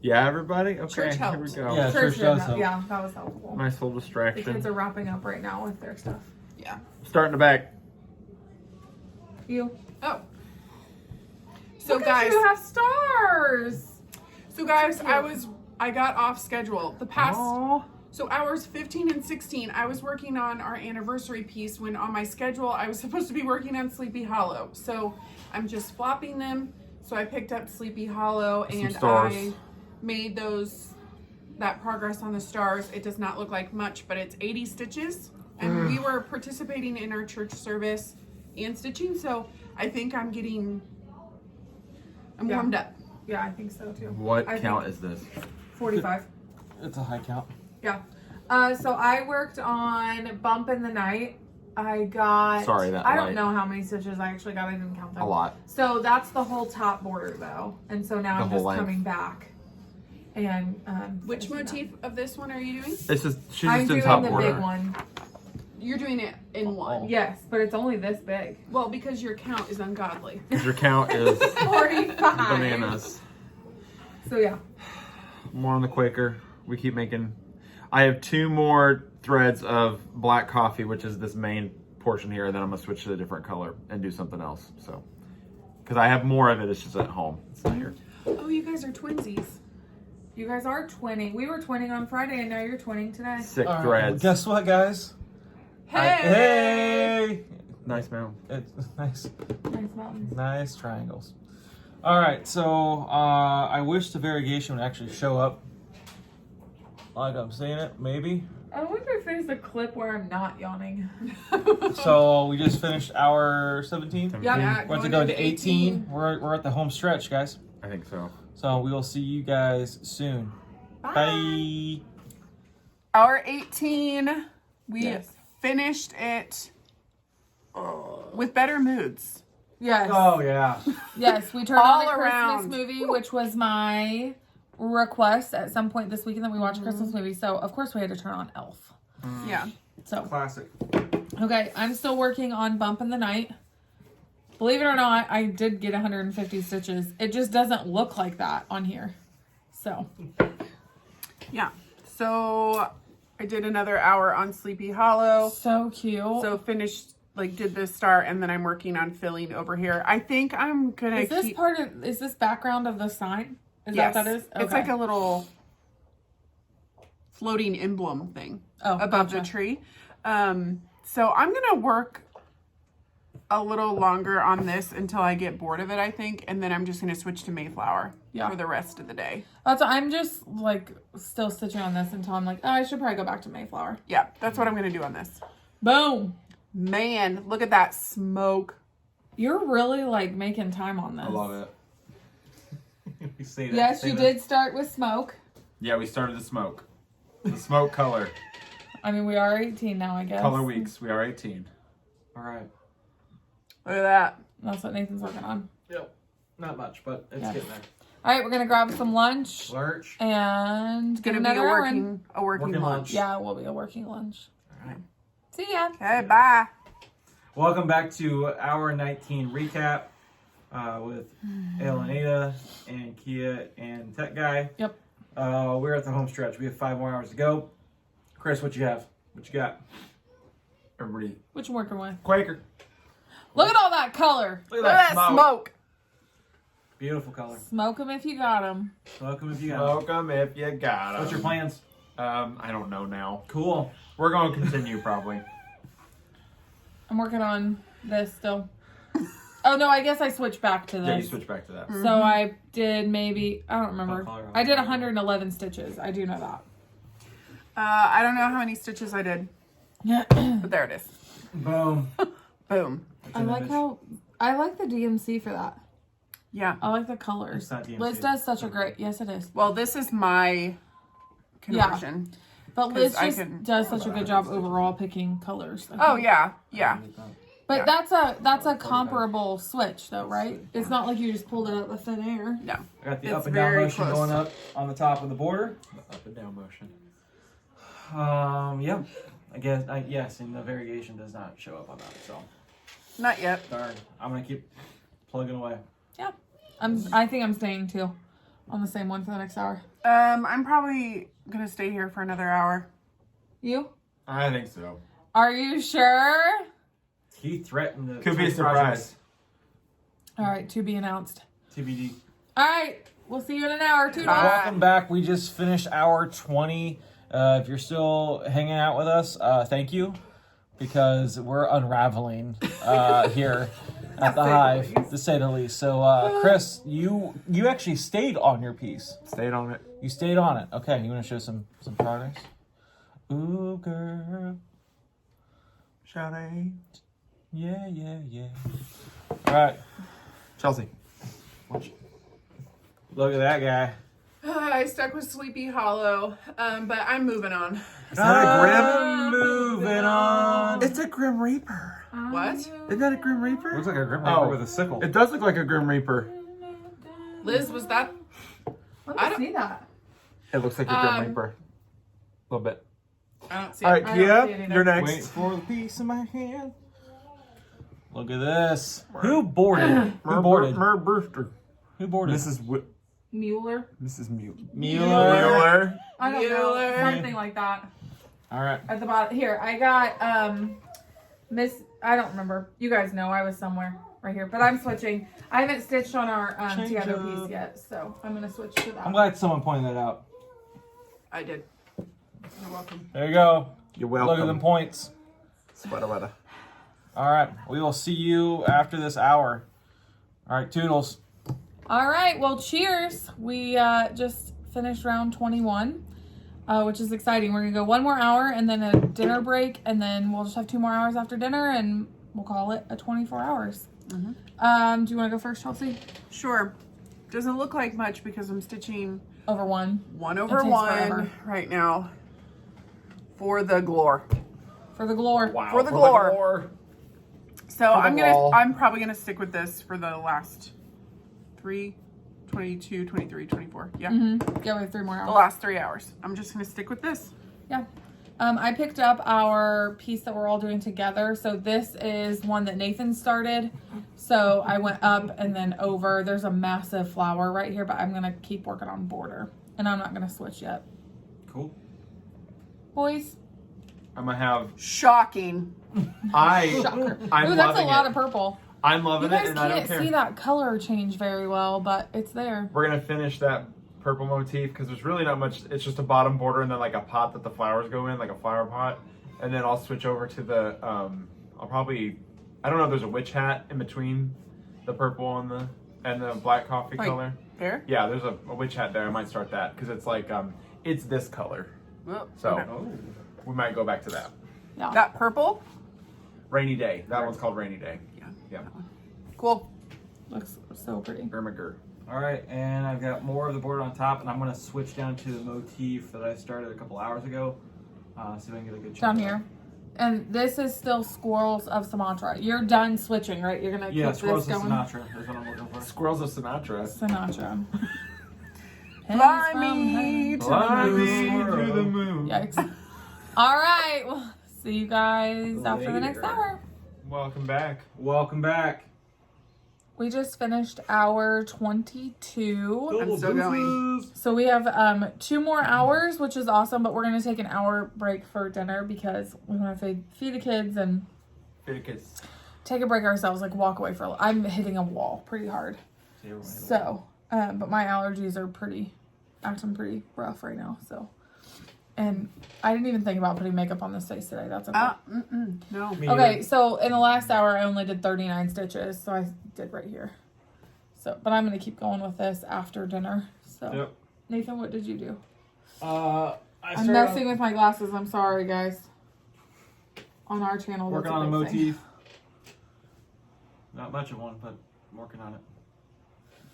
Yeah, everybody? Okay, Church here we helped. go. Yeah, church did does that. help. Yeah, that was helpful. Nice little The distraction. kids are wrapping up right now with their stuff. Yeah. Starting the back. You. Oh. So Look at guys, you have stars. I got off schedule. The past Aw. So hours 15 and 16, I was working on our anniversary piece when on my schedule, I was supposed to be working on Sleepy Hollow. So I'm just flopping them. So I picked up Sleepy Hollow and stars. I made that progress on the stars. It does not look like much, but it's 80 stitches. And we were participating in our church service and stitching. So I think I'm Yeah. warmed up. Yeah, I think so too. What I count think is this? 45. It's a high count. Yeah. So I worked on Bump in the Night. I got... Sorry, that I don't light. know how many stitches I actually got. I didn't count them. A lot. So that's the whole top border though. And so now The I'm whole just length. coming back. And Which finishing up. motif of this one are you doing? This is she's I'm just doing in top the order. big one. You're doing it in one. Yes, but it's only this big. Well, because your count is ungodly. Your count is 45. bananas. So yeah. More on the Quaker. We keep making. I have 2 more threads of black coffee, which is this main portion here, and then I'm gonna switch to a different color and do something else. So, because I have more of it, it's just at home. It's not here. Oh, you guys are twinsies. You guys are twinning. We were twinning on Friday, and now you're twinning today. 6 All right, threads. well, guess what, guys? Hey! Nice mound. It's nice. Nice mountains. Nice triangles. All right, so I wish the variegation would actually show up like I'm seeing it, maybe. I wonder if there's a clip where I'm not yawning. So we just finished hour 17. Yeah. What's it go to 18? We're at the home stretch, guys. I think so. So we will see you guys soon. Bye. Hour 18. We Yes. finished it with better moods. Yes. Oh yeah. Yes, we turned All on a around. Christmas movie, which was my request at some point this weekend that we watch a Christmas movie. So, of course, we had to turn on Elf. Yeah. So, Classic. okay, I'm still working on Bump in the Night. Believe it or not, I did get 150 stitches. It just doesn't look like that on here. So, Yeah. So I did another hour on Sleepy Hollow. so cute. So finished, like, did the start, and then I'm working on filling over here. I think I'm gonna is this keep. is this background of the sign? Is Yes. that what that is? It's like a little floating emblem thing above the tree. So I'm gonna work a little longer on this until I get bored of it, I think, and then I'm just gonna switch to Mayflower for the rest of the day. I'm just like still stitching on this until I'm like, oh, I should probably go back to Mayflower. Yeah, that's what I'm gonna do on this. Boom. Man, look at that smoke. You're really like making time on this. I love it. You say that. Yes, say you that. did start with smoke. Yeah, we started the smoke. The smoke color. I mean, we are 18 now, I guess. Color weeks. We are 18. All right. Look at that. That's what Nathan's working on. Yep. Not much, but it's Yeah. getting there. All right, we're gonna grab some lunch Lurch. and It's get gonna be another hour in. a working Working lunch. lunch. Yeah, it will be a working lunch. All right. See ya. Okay, bye. Welcome back to hour 19 recap with aleandaida and Kia and Tech Guy. Yep. We're at the home stretch. We have 5 more hours to go. Chris, what you have? What you got? Everybody. What you working with? Quaker. Look at all that color. Look Look at that smoke. Beautiful color. Smoke them if you got them. Welcome if you got it. Smoke 'em if you got 'em. What's your plans? I don't know now. Cool. We're going to continue probably. I'm working on this still. Oh no, I guess I switched back to Yeah, you this. switch back to that. So I did maybe, I don't remember. color? I did 111 stitches. I do know that. I don't know how many stitches I did, Yeah. but there it is. Boom. Boom. I like I like the DMC for that. Yeah. I like the colors. It's not DMC. Liz does such a great, yes it is. Well, this is my conversion. But Liz 'Cause I just can- does such a good job overall picking colors. I Oh think. yeah, yeah. But yeah. that's a comparable switch though, right? It's not like you just pulled it out of thin air. No. I got the It's up and down very motion close. going up on the top of the border. Up and down motion. Yeah. I guess, yes, and the variegation does not show up on that, so Not yet. darn. I'm gonna keep plugging away. Yeah. I think I'm staying too on the same one for the next hour. I'm probably gonna stay here for another hour. You? I think so. Are you sure? He threatened to Could be a surprise surprise. All right, to be announced. TBD. All right, we'll see you in an hour. Toodles. Bye. Welcome back. We just finished hour 20. If you're still hanging out with us, thank you, because we're unraveling here at the Hive, to say the least. So, Chris, you actually stayed on your piece. Stayed on it. You stayed on it. Okay, you want to show some progress? Ooh, girl. Shall I? Yeah, yeah, yeah. All right. Chelsea. Look at that guy. I stuck with Sleepy Hollow, but I'm moving on. Is that a I'm moving on. It's a Grim Reaper. What? Isn't that a Grim Reaper? Looks like a Grim Oh. Reaper with a sickle. It does look like a Grim Reaper. Liz, was that? Let I me don't- see that. It looks like a Grim Um, Reaper. A little bit. I don't see All it. right, I don't see it Kia, either. you're Wait next. for the piece in my hand. Look at this. Who boarded? Who boarded? Who boarded? Mueller. Mueller. I don't know. Something like that. All right. At the bottom. Here, I got Miss. I don't remember. You guys know I was somewhere right here, but I'm switching. I haven't stitched on our Change together up. piece yet, so I'm gonna switch to that. I'm glad someone pointed that out. I did. You're welcome. There you go. You're Look at welcome. them points. Sweater. All right. We will see you after this hour. All right, Toodles. All right. Well, cheers. We just finished round 21, which is exciting. We're gonna go one more hour and then a dinner break, and then we'll just have 2 more hours after dinner, and we'll call it a 24 hours. Mm-hmm. Do you want to go first, Chelsea? Sure. Doesn't look like much because I'm stitching Over 1 1 over takes 1 forever. right now for the glore. for the glory. Wow. For the glore. So wall. I'm probably gonna stick with this for the last 3, 22, 23, 24. Yeah. Yeah, we have 3 more The hours. last 3 hours. I'm just gonna stick with this. Yeah. I picked up our piece that we're all doing together. So this is one that Nathan started. So I went up and then over. There's a massive flower right here, but I'm going to keep working on border. And I'm not going to switch yet. Cool. Boys. I'm gonna have. Shocking. Shocker. I'm Ooh, that's a loving lot it. of purple. I'm You loving guys it, and I don't can't care. see that color change very well, but it's there. We're gonna finish that purple motif because there's really not much. It's just a bottom border and then like a pot that the flowers go in, like a flower pot, and then I'll switch over to the. I'll probably. I don't know if there's a witch hat in between the purple and the black coffee Like- color. There. Yeah, there's a witch hat there. I might start that because it's like it's this color, so Okay. we might go back to that. Yeah. That purple. Rainy day. That one's called rainy day. Yeah. Cool. Looks so pretty. Ermiger. All right, and I've got more of the border on top, and I'm going to switch down to the motif that I started a couple hours ago. See if I can get a good shot. Down here. And this is still Squirrels of Sumatra. You're done switching, right? You're going to Yeah, keep Squirrels this of going? Sinatra is what I'm looking for. Squirrels of Sinatra. Sinatra. Fly Pennies from me heaven. to Fly the me moon. to the moon. Yikes. All right. Well, see you guys after the next Later. hour. Welcome back. Welcome back. We just finished hour 22. I'm still going. So we have 2 more hours, which is awesome, but we're going to take an hour break for dinner because we want to feed the kids and Kids. take a break ourselves, like walk away for a little. I'm hitting a wall pretty hard. So, but my allergies are acting pretty rough right now. So, and I didn't even think about putting makeup on this face today. That's okay. No. Okay, so in the last hour, I only did 39 stitches. So I did right here. So, but I'm going to keep going with this after dinner. So, Yep. Nathan, what did you do? I'm I'm messing with my glasses. I'm sorry, guys. On our channel, working that's on a big thing. motif. Not much of one, but I'm working on it.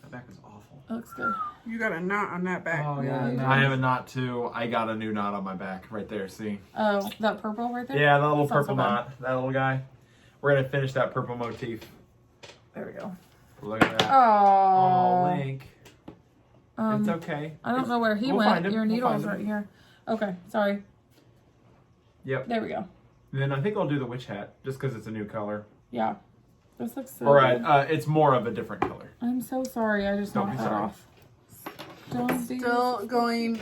My back is awful. It looks good. You got a knot on that back. Oh Yeah, yeah, I have a knot too. I got a new knot on my back right there. See? Oh, that purple right there? Yeah, that little That's not so purple bad. knot. That little guy. We're gonna finish that purple motif. There we go. Look at that. Oh. Link. It's Um, okay. I don't know where he We'll went. find him. Your We'll needle's find him. right here. Okay, sorry. Yep. There we go. And then I think I'll do the witch hat just because it's a new color. Yeah. This looks so All right. good. It's more of a different color. I'm so sorry. I just Don't knocked be that sorry. off. Don't be Still going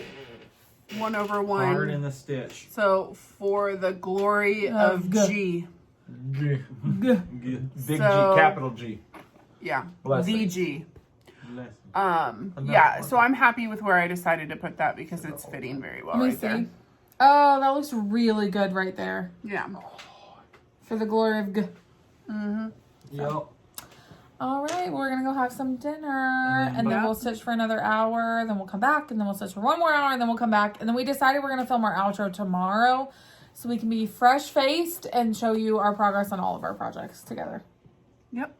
1 over 1. hard in the stitch. So for the glory of G. G. G. G. Big So- G, capital G. Yeah. Bless the it. G. Bless. Yeah, so I'm happy with where I decided to put that because it's fitting very well Let me right there. see. Oh, that looks really good right there. Yeah. For the glory of G. Yep. All right, we're gonna go have some dinner, and then Yeah. we'll stitch for another hour. Then we'll come back, and then we'll stitch for 1 more hour, and then we'll come back. And then we decided we're gonna film our outro tomorrow, so we can be fresh faced and show you our progress on all of our projects together. Yep.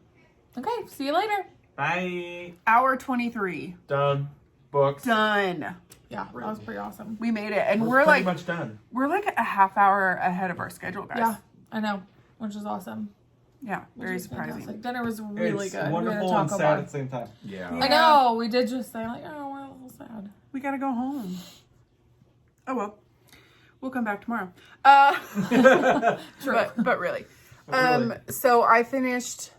Okay, see you later. Bye. Hour 23. Done. Books. Done. Yeah, that was pretty awesome. We made it. And we're pretty like much done. we're like a half hour ahead of our schedule, guys. Yeah, I know, which is awesome. Yeah, Which very is surprising. fantastic. Dinner was really It's good. wonderful we had a and taco sad bar. at the same time. Yeah. I know. We did just say like, oh, we're a little sad. We gotta go home. Oh well. We'll come back tomorrow. True. But really. Really? So I finished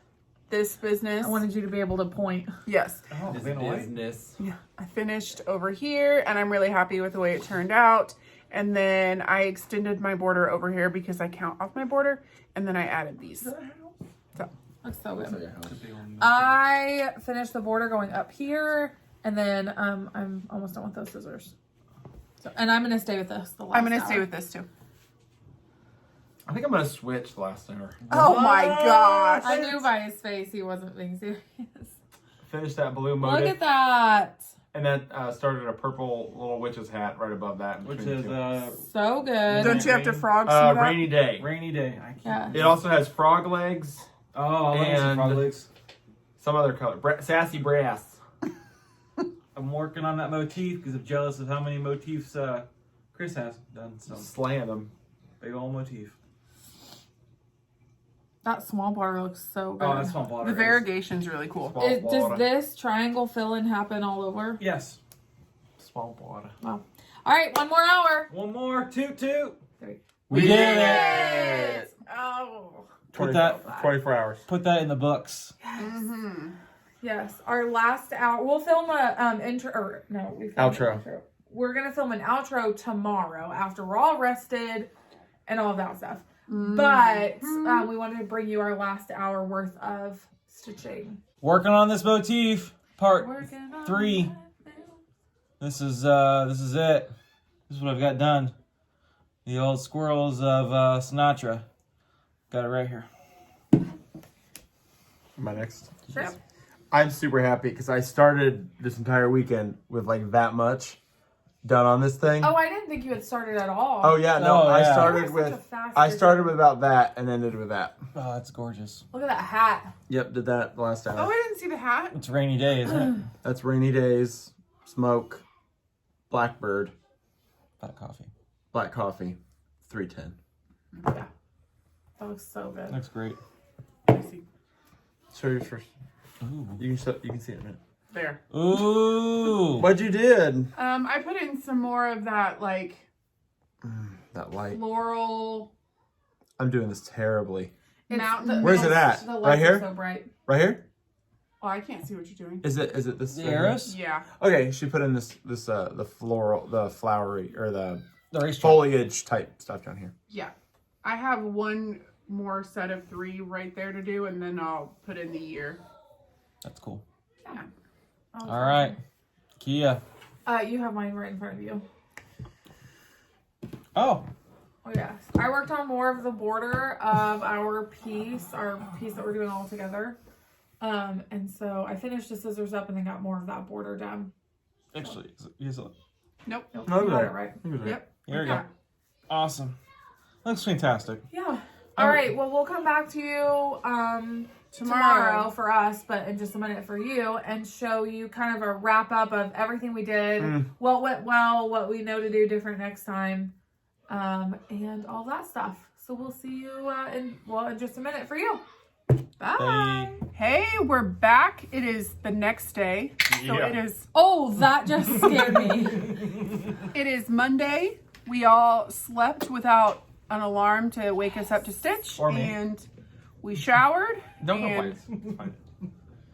this business. I wanted you to be able to point. Yes. Oh, This been away. business. Yeah. I finished over here and I'm really happy with the way it turned out. And then I extended my border over here because I count off my border. And then I added these. So Looks so good. Yeah. I finished the border going up here, and then I'm almost done with those scissors. So, and I'm gonna stay with this. I'm going to stay with this too. I think I'm gonna switch the last hour. Oh my gosh. I knew by his face he wasn't being serious. Finish that blue Look motive. at that. And that started a purple little witch's hat right above that. Which between is the two. So good. Don't you have to frog Uh, some rainy day. rainy day. I can't. Yeah. It also has frog legs, Oh, I love some And- frog legs. some other color, sassy brass. I'm working on that motif because I'm jealous of how many motifs Chris has done. So Slaying them. big old motif. That small bar looks so good. Oh, that's small water. The variegation's really cool. Small Does water. this triangle fill-in happen all over? Yes. Small water. Wow. All right, 1 more hour. One more. Toot toot. We did did it. Oh. Put that. 24 hours. Put that in the books. Mm-hmm. Yes, our last hour. We'll film a intro. Or no, we filmed an Outro. intro. We're gonna film an outro tomorrow after we're all rested and all of that stuff. But we wanted to bring you our last hour worth of stitching. Working on this motif. Part Working on 3. that. This is it. This is what I've got done. The old squirrels of Sinatra. Got it right here. My next. Sure. I'm super happy because I started this entire weekend with like that much done on this thing. Oh, I didn't think you had started at all. Oh yeah, no, Oh, I yeah. started You're such with a fast I fidget. started with about that and ended with that. Oh, that's gorgeous. Look at that hat. Yep, did that the last hour. Oh, I didn't see the hat. It's a rainy day, isn't it? That's rainy days, smoke, blackbird, Black coffee. black coffee, 310. Yeah. That looks so good. Looks great. Show yours first. Ooh. You can see it in a minute. There. Ooh. What'd you did? I put in some more of that like That light. floral. I'm doing this terribly. Mountain. Where's it at? The Right lights here? are so bright. Right here? Oh, I can't see what you're doing. Is it this? The right here? arrows? Yeah. Okay, she put in the floral, the flowery, or the The racetrack. foliage type stuff down here. Yeah. I have one more set of 3 right there to do, and then I'll put in the year. That's cool. Yeah. Oh, All right. Kia. You have mine right in front of you. Oh. Oh, yes. I worked on more of the border of our piece that we're doing all together. And so I finished the scissors up and then got more of that border done. Actually, use it. Nope. Nope, No, you got there. it right. Yep. Here we go. Yeah. Awesome. Looks fantastic. Yeah. All right. Well, we'll come back to you tomorrow for us, but in just a minute for you, and show you kind of a wrap up of everything we did, what went well, what we know to do different next time, and all that stuff. So we'll see you in just a minute for you. Bye. Hey, we're back. It is the next day. So Yeah. Oh, that just scared me. it is Monday. We all slept without an alarm to wake us up to stitch, Or me. and we showered. No and complaints.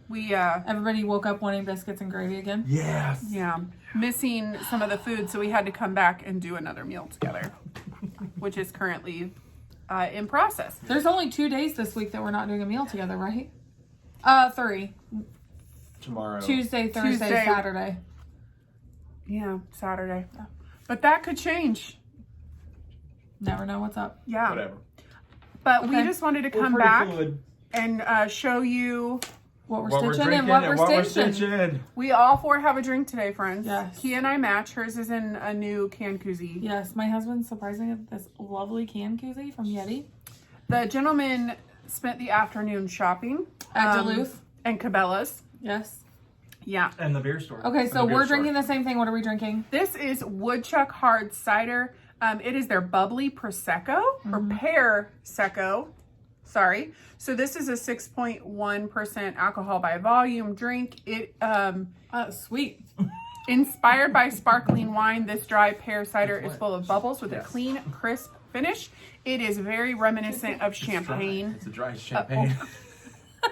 We Everybody woke up wanting biscuits and gravy again. Yes. yeah, missing some of the food, so we had to come back and do another meal together, which is currently in process. There's only 2 days this week that we're not doing a meal together, right? 3. Tomorrow. Tuesday, Thursday, Tuesday. Saturday. Yeah, Saturday. But that could change. Never know what's up. Yeah. Whatever. But we Okay. just wanted to We're come pretty back fluid. and show you. What we're What we're stitching drinking and what we're we're stitching. stitching. We all 4 have a drink today, friends. Yes. Kia and I match. Hers is in a new can koozie. Yes, my husband surprisingly had this lovely can koozie from Yeti The gentleman spent the afternoon shopping at Duluth. and Cabela's. Yes. Yeah. And the beer store. Okay, so And the we're beer store. drinking the same thing. What are we drinking? This is Woodchuck Hard Cider. It is their bubbly Prosecco or pear Secco. Sorry. So this is a 6.1% alcohol by volume drink. It Sweet. Inspired by sparkling wine, this dry pear cider is full of bubbles with a clean, crisp finish. It is very reminiscent of champagne. It's a dry champagne.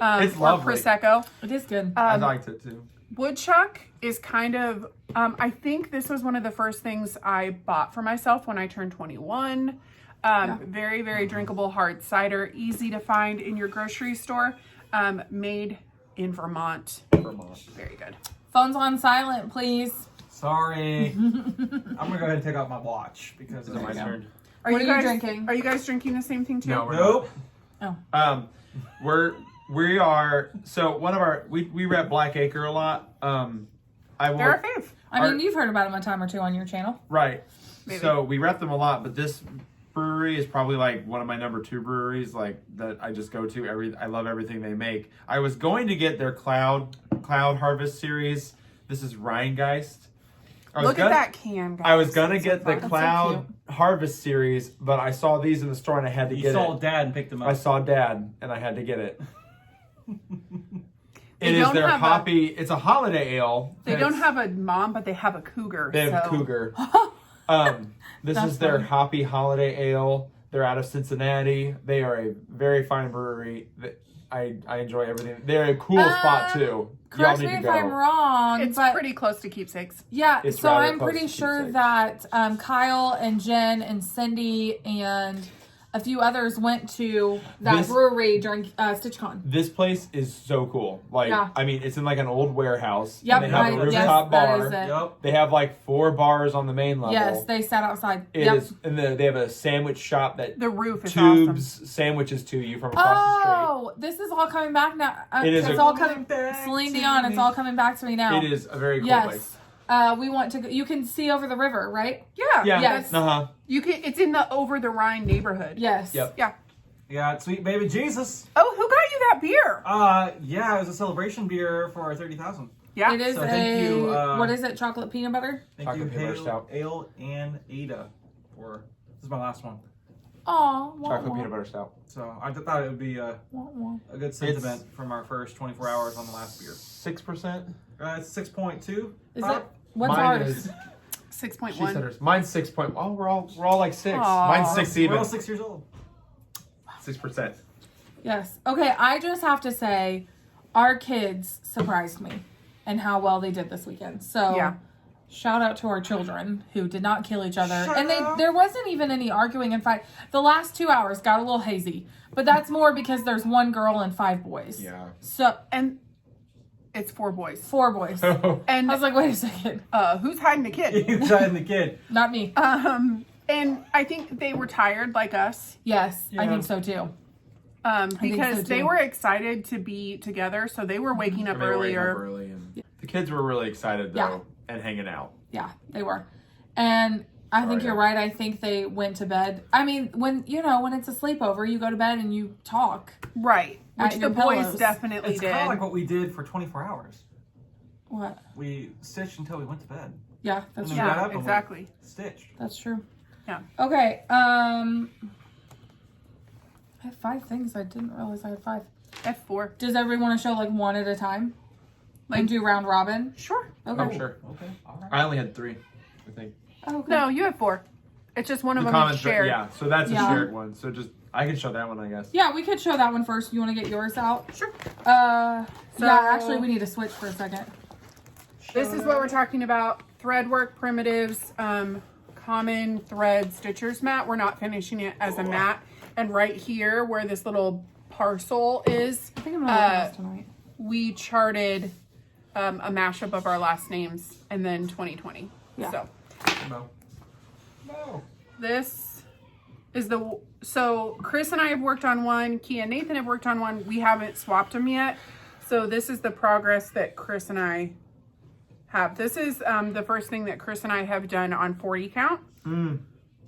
It's lovely. Or Prosecco. It is good. I liked it too. Woodchuck is kind of, I think this was one of the first things I bought for myself when I turned 21. Very, very drinkable hard cider, easy to find in your grocery store. Made in Vermont. Very good. Phone's on silent, please. Sorry. I'm gonna go ahead and take out my watch because it's my turn. What are you drinking? Are you guys drinking the same thing too? No, we're Nope. not. We are, so one of our, we rep Blackacre a lot. They're our fave. I mean, you've heard about them a time or two on your channel. Right. Maybe. So we rep them a lot, but this brewery is probably like one of my number 2 breweries, like that I just go to. I love everything they make. I was going to get their Cloud Harvest series. This is Rheingeist. Look at that can, guys. I was gonna get the so Cloud Harvest series, but I saw these in the store and I had to get it. You saw Dad and picked them up. I saw Dad and I had to get it. They It is don't their have hoppy. It's a holiday ale. They don't have a mom, but they have a cougar. They have so. Cougar. This That's is their funny. hoppy holiday ale. They're out of Cincinnati. They are a very fine brewery. I enjoy everything. They're a cool spot too. Y'all Correct need me to if go. I'm wrong, It's but pretty close to Keepsakes. yeah, It's so rather I'm close pretty to sure Keepsakes. that Kyle and Jen and Cindy and a few others went to that brewery during StitchCon. This place is so cool. Like, Yeah. I mean, it's in like an old warehouse. Yep, And they have a rooftop yes, that bar. is it. Yep. They have like 4 bars on the main level. Yes, they sat outside. It Yep. is, and they have a sandwich shop that The roof is tubes awesome. sandwiches to you from across Oh, this is all coming back now. It is It's a- all coming. Celine Dion, it's all coming back to me the now. street. It is a very cool Yes. place. We want to go. You can see over the river, right? Yeah. Yeah. Yes. Uh-huh. You can. It's in the Over the Rhine neighborhood. Yes. Yep. Yeah. You got Sweet Baby Jesus. Oh, who got you that beer? Yeah, it was a celebration beer for our 30,000. Yeah. It is So thank you, what is it? Chocolate peanut butter? Thank Chocolate you, peanut butter stout. Ale and Ada. This is my last one. Oh, Chocolate peanut butter stout. So I thought it would be a good sentiment from our first 24 hours on the last beer. 6%. It's 6.2. Is it? What's Mine ours? is 6.1. She said hers. Mine's 6. Oh, we're all like 6. Aw. Mine's 6 We're even. all 6 years old. 6%. Yes. Okay, I just have to say, our kids surprised me and how well they did this weekend. So, Yeah. shout out to our children who did not kill each other. Shut And up. there wasn't even any arguing and fight. The last 2 hours got a little hazy, but that's more because there's 1 girl and 5 boys. Yeah. So, And it's 4 boys. 4 boys. And I was like, wait a second. who's hiding the kid? You tried the kid. Not me. And I think they were tired like us. Yes, I Yeah. think so too. think Because so, they too. were excited to be together, so they were waking up They were waking up earlier. early and the kids were really excited though Yeah. and hanging out. Yeah, they were. And I think you're right. I think they went to bed. I mean, when it's a sleepover, you go to bed and you talk. Right. Which At the your boys pillows. definitely It's did. kind of like what we did for 24 hours. What? We stitched until we went to bed. Yeah, that's And true. we got Yeah, up and we exactly. stitched. That's true. Yeah. Okay. I have 5 things. I didn't realize I had 5. F4. Does everyone want to show like one at a time? Like- And do round robin? Sure. Okay. Oh, sure. Okay. All right. I only had 3, I think. Oh, okay. No, you have 4. It's just one of The them is comments, shared. yeah. So that's Yeah. a shared one. So just I can show that one, I guess. Yeah, we could show that one first. You want to get yours out? Sure. Yeah, actually, we need to switch for a second. This is what we're talking about. Threadwork primitives, common thread stitchers mat. We're not finishing it as a mat. And right here where this little parcel is, I think I'm gonna look this tonight. we charted a mashup of our last names and then 2020. Yeah. So No. this is so Chris and I have worked on one. Kia and Nathan have worked on one. We haven't swapped them yet. So this is the progress that Chris and I have. This is the first thing that Chris and I have done on 40 count.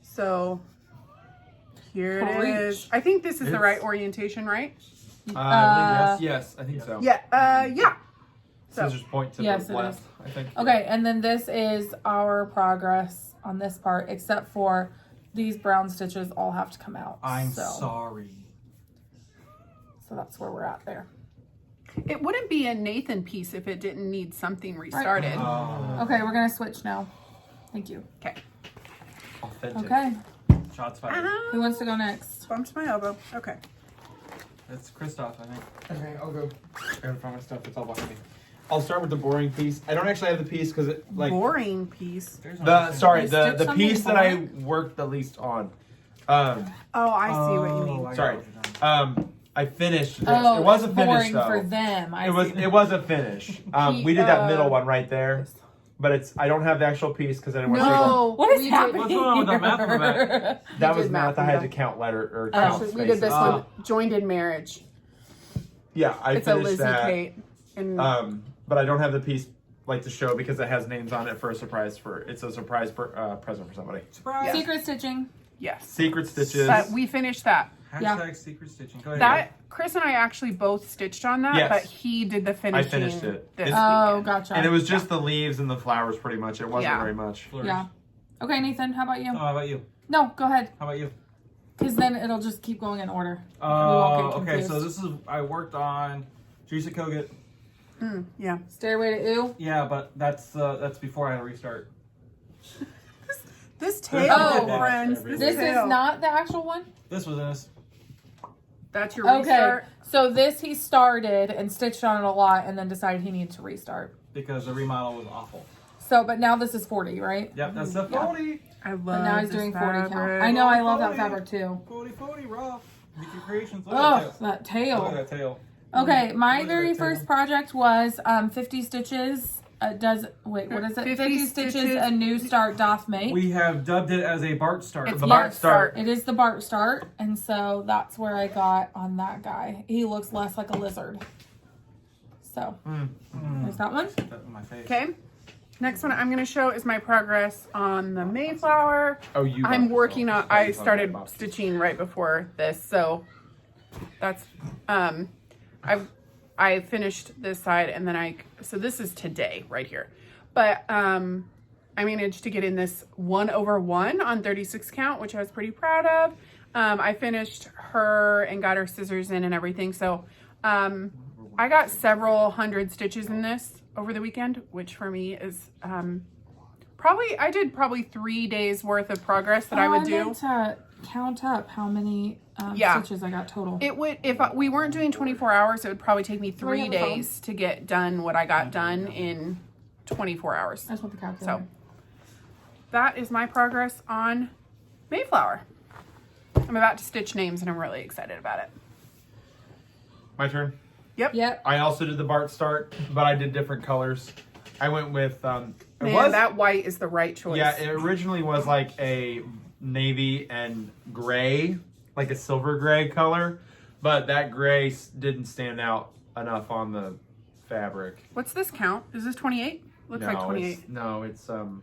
So here it is. Preach. I think this is the It's- right orientation, right? Yes, I think so. Yeah. Yeah. So Scissors point to Yes, the it left, I think. Okay, and then this is our progress on this part, except for these brown stitches all have to come out. I'm so, sorry. So that's where we're at there. It wouldn't be a Nathan piece if it didn't need something restarted. Okay, we're gonna switch now. Thank you. Okay. Authentic. Okay, Shots fired. who wants to go next? Bumped my elbow. Okay. It's Christoph, I think. Okay, I'll go grab my stuff. It's all behind me. I'll start with the boring piece. I don't actually have the piece because it Boring piece. the piece that I worked the least on. Oh, I see what you mean. Sorry. I finished. Oh, it wasn't it's boring finished though. for them. It was a finish. We did that middle one right there, but I don't have the actual piece because I didn't want to. No. What is we happening? What's going on with the math of that? That was did math. I math, had to yeah. count letter or count Actually, spaces. we did this one. Joined in marriage. Yeah, I It's a finished Lizzie that. Kate. And But I don't have the piece to show because it has names on it for a surprise. It's a surprise present for somebody. Surprise! Secret stitching. yes. Secret stitches. But we finished that. Hashtag secret stitching. Go ahead. That Chris and I actually both stitched on that, Yes. but he did the finishing. finished it. This Oh, weekend. gotcha. And it was just the leaves and the flowers, pretty much. It wasn't Yeah. very much. Flourish. Yeah. Okay, Nathan, how about you? Oh, how about you? No, go ahead. How about you? Because then it'll just keep going in order. Oh, won't get okay. So confused. this is I worked on Teresa Kogut. Yeah. Stairway to Ooh. Yeah, but that's before I had to restart. This There's tail, no box friends. everywhere. This tail. is not the actual one? This was in this. That's your Okay. restart. So this he started and stitched on it a lot and then decided he needed to restart. Because the remodel was awful. So, but now this is 40, right? Yep, that's the 40. I love But now he's this doing 40 count. fabric. I know, I love that 40. fabric too. 40, rough. Make your creations. Look Oh, at that that tail. tail. Look at that tail. Okay, my Look at very that tail. first project was 50 stitches. What is it? 50 stitches a new start doth make. We have dubbed it as a Bart start. It's The Bart Bart start. It is the Bart start, and so that's where I got on that guy. He looks less like a lizard. So, there's that one. That in my face. Okay. Next one I'm going to show is my progress on the Mayflower. Oh, you. I'm got working this. on. I started stitching right before this, so that's I finished this side, and then so this is today right here, but I managed to get in this 1/1 on 36 count, which I was pretty proud of. I finished her and got her scissors in and everything, so I got several hundred stitches in this over the weekend, which for me is I did probably 3 days worth of progress that I would do. meant to count up how many stitches I got total. It would, if we weren't doing 24 hours, it would probably take me 3 on the phone? days to get done what I got done in 24 hours. That's what the calculator. So that is my progress on Mayflower. I'm about to stitch names and I'm really excited about it. My turn. Yep. I also did the Bart start, but I did different colors. I went with Man, that white is the right choice. Yeah, it originally was like a navy and gray, like a silver gray color, but that gray didn't stand out enough on the fabric. What's this count? Is this 28? Looks like 28. It's 32.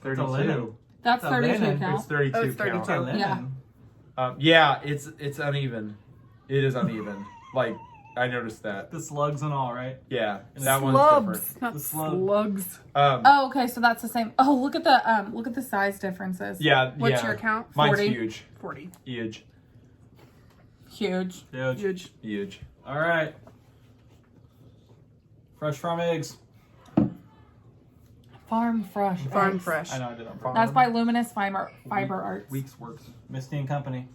It's a linen. That's It's a 32 linen. count. It's 32 Oh, it's 32. It's a count. linen. Yeah. It's uneven. It is uneven. Like I noticed that. The slugs and all, right? Yeah, that one's Slubs, different. not The slug. slugs. Oh, okay, so that's the same. Oh, look at the size differences. Yeah. What's yeah. your count? Mine's 40. huge. 40. Huge. Huge. Huge. Huge. Huge. All right. Fresh farm eggs. Farm fresh. Farm eggs. fresh. I know I did on purpose. That's by Luminous Fiber Arts. Weeks works. Misty and Company.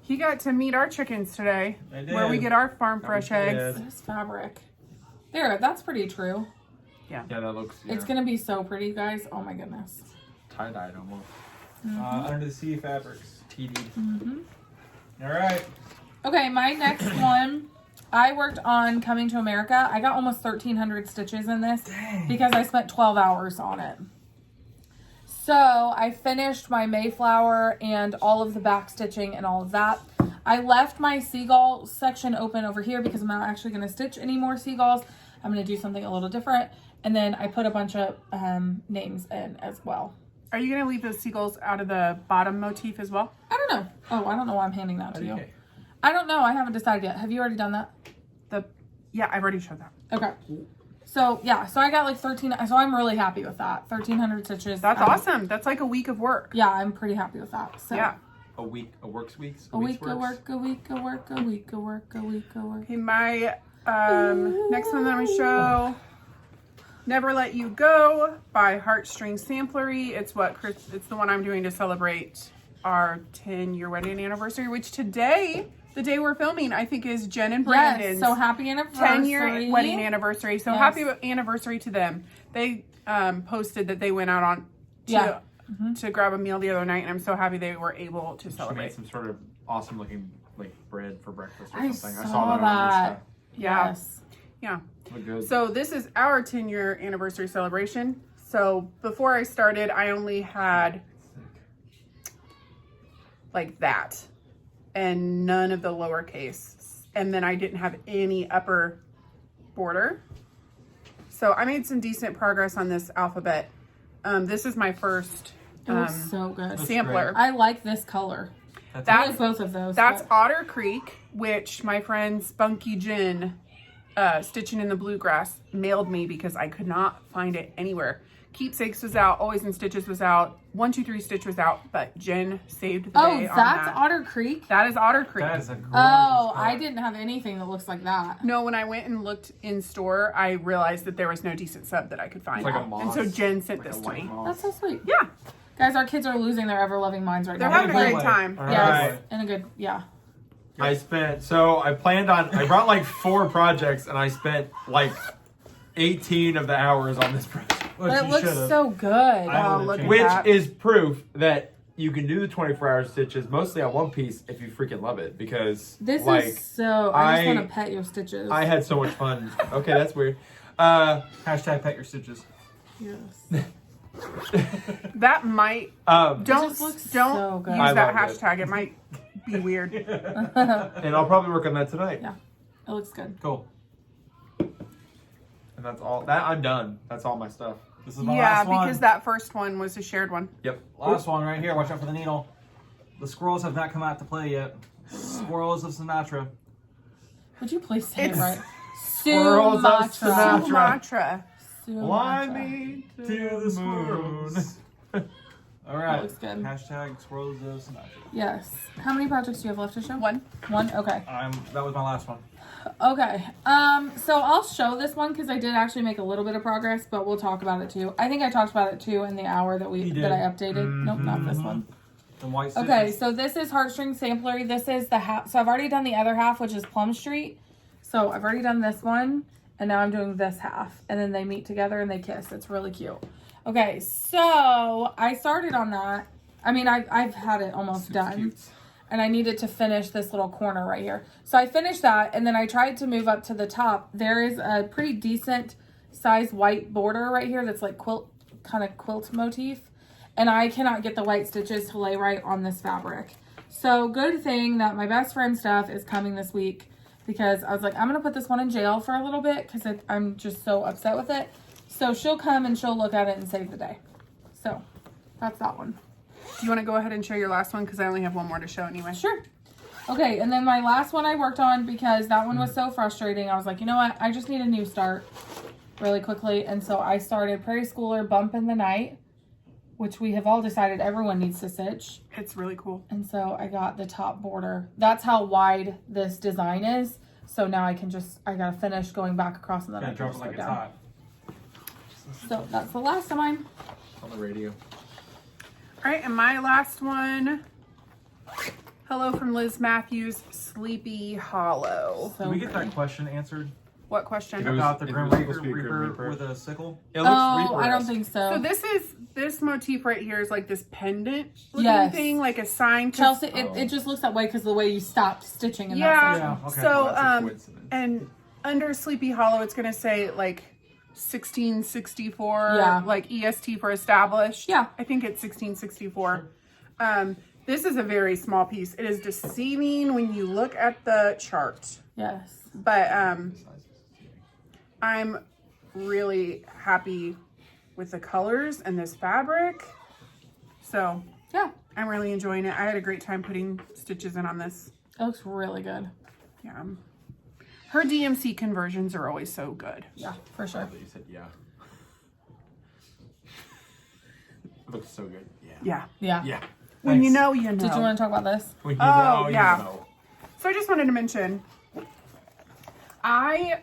He got to meet our chickens today, I did. where we get our farm That fresh we did. eggs. This fabric. There, that's pretty true. Yeah, that looks. Yeah. It's gonna be so pretty, guys. Oh my goodness. tie-dyed almost. Under the Sea Fabrics. TD. Mm-hmm. All right. Okay, my next one, I worked on Coming to America. I got almost 1,300 stitches in this because I spent 12 hours on it. So I finished my Mayflower and all of the back stitching and all of that. I left my seagull section open over here because I'm not actually going to stitch any more seagulls. I'm going to do something a little different. And then I put a bunch of names in as well. Are you going to leave those seagulls out of the bottom motif as well? I don't know. Oh, I don't know why I'm handing that to you. Okay. I don't know. I haven't decided yet. Have you already done that? Yeah, I've already showed that. Okay. So, yeah. So, I got like 13. So, I'm really happy with that. 1,300 stitches. That's awesome. That's like a week of work. Yeah, I'm pretty happy with that. So, Yeah. A week, a works weeks. A week of work, a week of work, a week of work, a week of work. Okay, my Next one that I'm going to show, Never Let You Go by Heartstring Samplery. It's the one I'm doing to celebrate our 10-year wedding anniversary, which today, the day we're filming, I think is Jen and Brandon's Yes, so happy anniversary. 10-year wedding anniversary. So happy anniversary to them. They posted that they went out on to grab a meal the other night, and I'm so happy they were able to She celebrate. made some sort of awesome looking like bread for breakfast or I something. saw that on that. Insta. Yes. Yeah. Looked good. So this is our 10-year anniversary celebration. So before I started, I only had like that and none of the lowercase. And then I didn't have any upper border. So I made some decent progress on this alphabet. This is my first It looks so good. sampler. I like this color. I like both of those. That's but- Otter Creek, which my friend Spunky Jen, Stitching in the Bluegrass, mailed me because I could not find it anywhere. Keepsakes was out, Always in Stitches was out, 123 Stitch was out, but Jen saved the day on that's that. Otter Creek? That is Otter Creek. That is a gorgeous Oh, color. I didn't have anything that looks like that. No, when I went and looked in store, I realized that there was no decent sub that I could find. It's like a And moss. so Jen sent Like this a to white me. moss. That's so sweet. Yeah, Guys, our kids are losing their ever-loving minds right they're now. having a Play. great time. All Yes, right. in a good, I brought like 4 projects and I spent like 18 of the hours on this project. Which But it you looks should've. so good. I Oh, would've look at changed. Which that. is proof that you can do the 24-hour stitches mostly on one piece if you freaking love it. Because This like is so, I just I- want to pet your stitches. I had so much fun. Okay, that's weird. Hashtag pet your stitches. Yes. That might Um, don't just looks don't so good. use I that loved it. hashtag. It might be weird. and I'll probably work on that tonight. Yeah. It looks good. Cool. And that's all. That I'm done. That's all my stuff. This is my Yeah, last one. because that first one was a shared one. Yep. Last one right here. Watch out for the needle. The squirrels have not come out to play yet. Squirrels of Sumatra. Would you please say It's it right? Squirrels of Sumatra. Sumatra. Fly Sumatra. me to To the moon. squirrels. All right. looks good. Hashtag squirrels of Sumatra. Yes. How many projects do you have left to show? One. One? Okay. That was my last one. Okay. So I'll show this one because I did actually make a little bit of progress, but we'll talk about it too. I think I talked about it too in the hour that You did. that I updated. Nope, not this Mhm. one. The white stitches. Okay, so this is Heartstring Samplery. This is the half. So I've already done the other half, which is Plum Street. So I've already done this one, and now I'm doing this half. And then they meet together and they kiss. It's really cute. Okay, so I started on that. I mean, I've had it almost done. And I needed to finish this little corner right here. So I finished that, and then I tried to move up to the top. There is a pretty decent size white border right here that's like kind of quilt motif. And I cannot get the white stitches to lay right on this fabric. So good thing that my best friend stuff is coming this week, because I was like, I'm going to put this one in jail for a little bit because I'm just so upset with it. So she'll come and she'll look at it and save the day. So that's that one. Do you want to go ahead and show your last one? Because I only have one more to show anyway. Sure. Okay, and then my last one I worked on because that one was so frustrating. I was like, you know what? I just need a new start really quickly. And so I started Prairie Schooler Bump in the Night, which we have all decided everyone needs to stitch. It's really cool. And so I got the top border. That's how wide this design is. So now I got to finish going back across and then I Gonna can drop it just like go it's down. hot. So that's the last of mine. On the radio. All right, and my last one. Hello from Liz Matthews, Sleepy Hollow. So Did we get pretty. that question answered What question? It was- about the it Grim was supposed to be Reaper Reaper. with a sickle? It looks Oh, Reaper-esque. I don't think so. So this motif right here is like this pendant looking Yes. thing, like a sign. 'cause- Chelsea, it just looks that way because of the way you stopped stitching in Yeah. that Yeah, section. okay. So That's a coincidence. and under Sleepy Hollow, it's gonna say like 1664, Yeah. like EST for established. Yeah. I think it's 1664. This is a very small piece. It is deceiving when you look at the chart, Yes. but I'm really happy with the colors and this fabric. So Yeah. I'm really enjoying it. I had a great time putting stitches in on this. It looks really good. Yeah. Her DMC conversions are always so good. Yeah, for sure. You said yeah. It looks so good. Yeah. Yeah. Yeah. Yeah. When you Thanks. know, you know. Did you want to talk about this? When you Oh, know, yeah. you know. So I just wanted to mention, I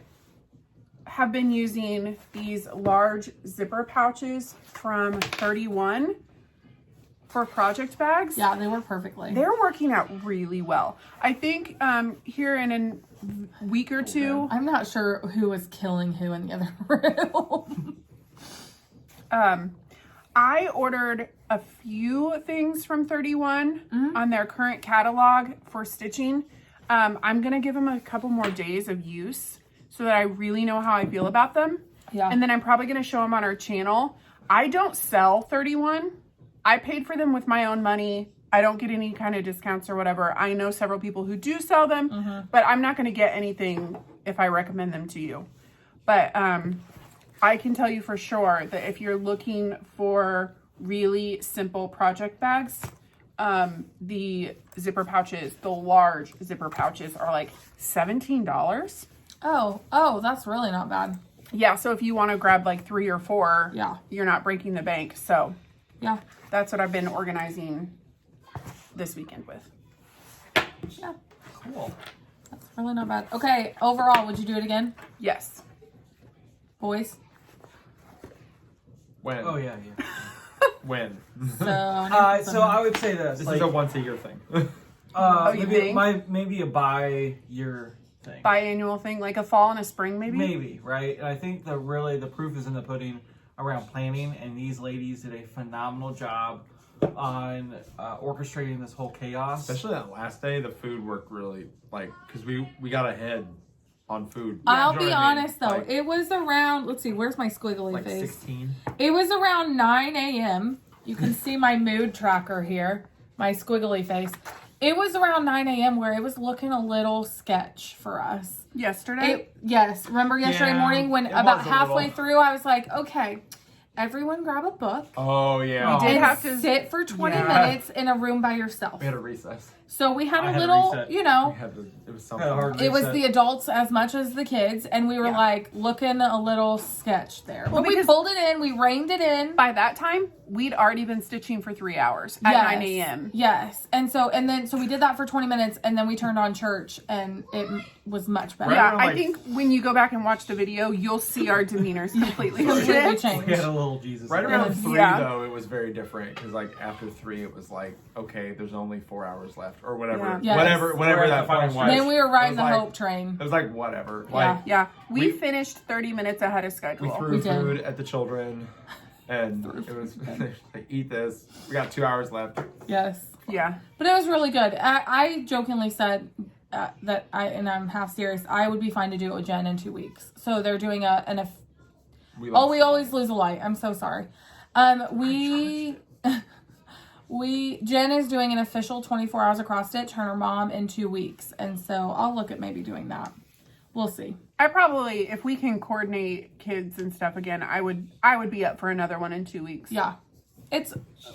have been using these large zipper pouches from 31 for project bags. Yeah, they work perfectly. They're working out really well. I think here in a week or two, I'm not sure who was killing who in the other room. I ordered a few things from 31 on their current catalog for stitching. I'm going to give them a couple more days of use so that I really know how I feel about them. Yeah. And then I'm probably going to show them on our channel. I don't sell 31. I paid for them with my own money. I don't get any kind of discounts or whatever. I know several people who do sell them, but I'm not going to get anything if I recommend them to you. But I can tell you for sure that if you're looking for really simple project bags, the zipper pouches, the large zipper pouches are like $17. Oh, that's really not bad. Yeah, so if you want to grab like 3 or 4, Yeah. you're not breaking the bank. So Yeah. that's what I've been organizing this weekend with. Yeah. Cool. That's really not bad. Okay, overall, would you do it again? Yes. Boys? When? Oh yeah. When? So, So I would say this. This like, is a once a year thing. you think? maybe a bi-year thing. Biannual thing, like a fall and a spring maybe? Maybe, right? And I think the proof is in the pudding around planning, and these ladies did a phenomenal job on orchestrating this whole chaos. Especially that last day, the food worked really, because we got ahead on food. I'll You know be what I mean? honest though, it was around, let's see, where's my squiggly face? 16. It was around 9 a.m. You can see my mood tracker here, my squiggly face. It was around 9 a.m. where it was looking a little sketch for us. Yesterday? Yes. Remember yesterday Yeah, morning when it about was a halfway little. through, I was like, okay, everyone grab a book Oh, yeah. We did and have to- sit for 20 Yeah. minutes in a room by yourself. We had a recess. So we had I a had a little, reset. you know, It was Had a something. hard it was reset. the adults as much as the kids, and we were Yeah. like looking a little sketch there. Well, But we because- pulled it in, we reined it in. By that time, we'd already been stitching for 3 hours at 9 a.m. Yes. And so we did that for 20 minutes, and then we turned on church, and it was much better. Right Yeah, around, I like- think when you go back and watch the video, you'll see our demeanors completely Completely shift. changed. We had a little Jesus. Right around Yes. 3, Yeah. though, it was very different. Because, after 3, it was like, okay, there's only 4 hours left. Or whatever. Yeah. Yes. Whatever We're at that the final point was. Then we were It riding was the like- hope train. It was like, whatever. Yeah. Yeah, we We- finished 30 minutes ahead of We schedule. threw We did. food at the children. And it was like, eat this. We got 2 hours left. Yes. Yeah. But it was really good. I jokingly said that and I'm half serious, I would be fine to do it with Jen in 2 weeks. So they're doing we always lose a light. I'm so sorry. Jen is doing an official 24 hours of cross stitch, her and her mom, in 2 weeks. And so I'll look at maybe doing that. We'll see. I probably, if we can coordinate kids and stuff again, I would be up for another one in 2 weeks. Yeah.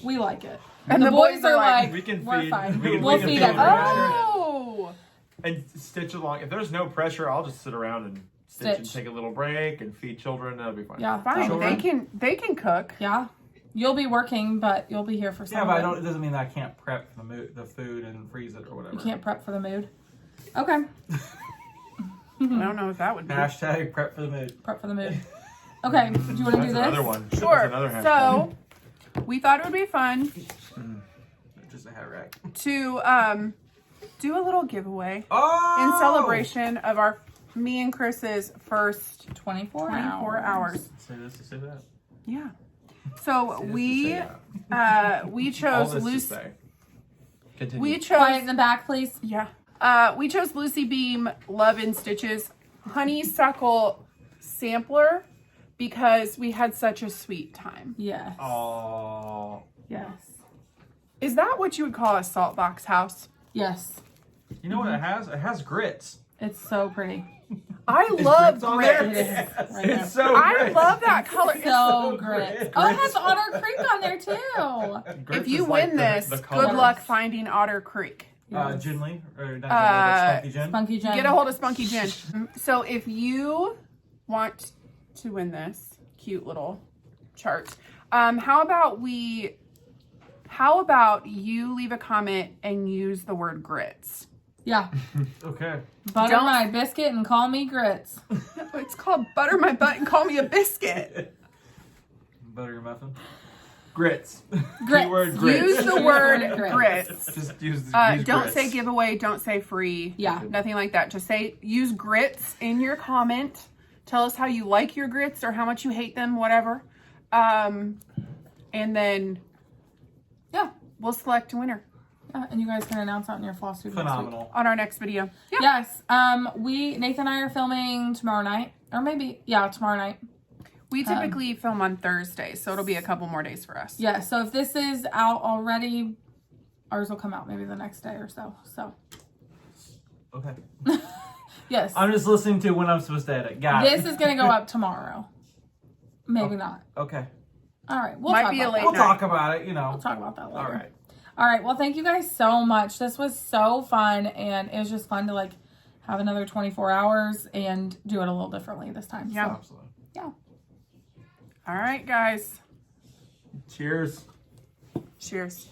We like it. And the boys are like, We can we're feed- fine. we can- We'll we can feed feed everyone. everyone. Oh! And stitch along. If there's no pressure, I'll just sit around and stitch and Stitch. take a little break and feed children. That'll be fine. Yeah. Fine. Children. They can cook. Yeah. You'll be working, but you'll be here for some Yeah, but of it. it doesn't mean that I can't prep the food and freeze it or whatever. You can't prep for the mood. Okay. I don't know what that would be. Hashtag prep for the mood. Prep for the mood. Okay. Do you want to do That's this? another one. That's Sure. another hashtag. So, we thought it would be fun Just a hat rack. to do a little giveaway Oh! in celebration of me and Chris's first 24 hours. Say this to say that. Yeah. So we All chose this to Lucy. say. Continue. We Quiet chose in the back, please. yeah. We chose Lucy Beam Love in Stitches honeysuckle sampler because we had such a sweet time. Yes. Oh. Yes. Is that what you would call a salt box house? Yes. You know what it has? It has grits. It's so pretty. I love grits on grits. there? It is. Right there. It's so I great. love that color. So great. Oh, it has Otter Creek on there too. Grits If you is like win this, the good color. luck finding Otter Creek. Yes. Gin Lee? Or not Gin Lee, but Spunky Gin? Spunky Jen. Get a hold of Spunky Gin. So if you want to win this cute little chart, how about you leave a comment and use the word grits? Yeah. Okay. Butter Don't- my biscuit and call me grits. It's called butter my butt and call me a biscuit. Butter your muffin. Grits. Grits. Keyword grits. Use the word Grits. grits. Just use Don't grits. say giveaway. Don't say free. Yeah. Nothing like that. Just say use grits in your comment. Tell us how you like your grits or how much you hate them, whatever. And then, yeah, we'll select a winner And you guys can announce that in your Flosstube next week. Phenomenal. on our next video. Yeah. Yes. Nathan and I are filming tomorrow night. Or maybe, tomorrow night. We typically film on Thursdays, so it'll be a couple more days for us. Yeah, so if this is out already, ours will come out maybe the next day or so. So, Okay. yes. I'm just listening to when I'm supposed to edit. Got it. This is going to go up tomorrow. Maybe not. Okay. All right. We'll Might talk be a about late that. We'll night. talk about it, We'll talk about that later. All right. All right. Well, thank you guys so much. This was so fun, and it was just fun to like have another 24 hours and do it a little differently this time. Yeah. So, Absolutely. yeah. All right, guys. Cheers. Cheers.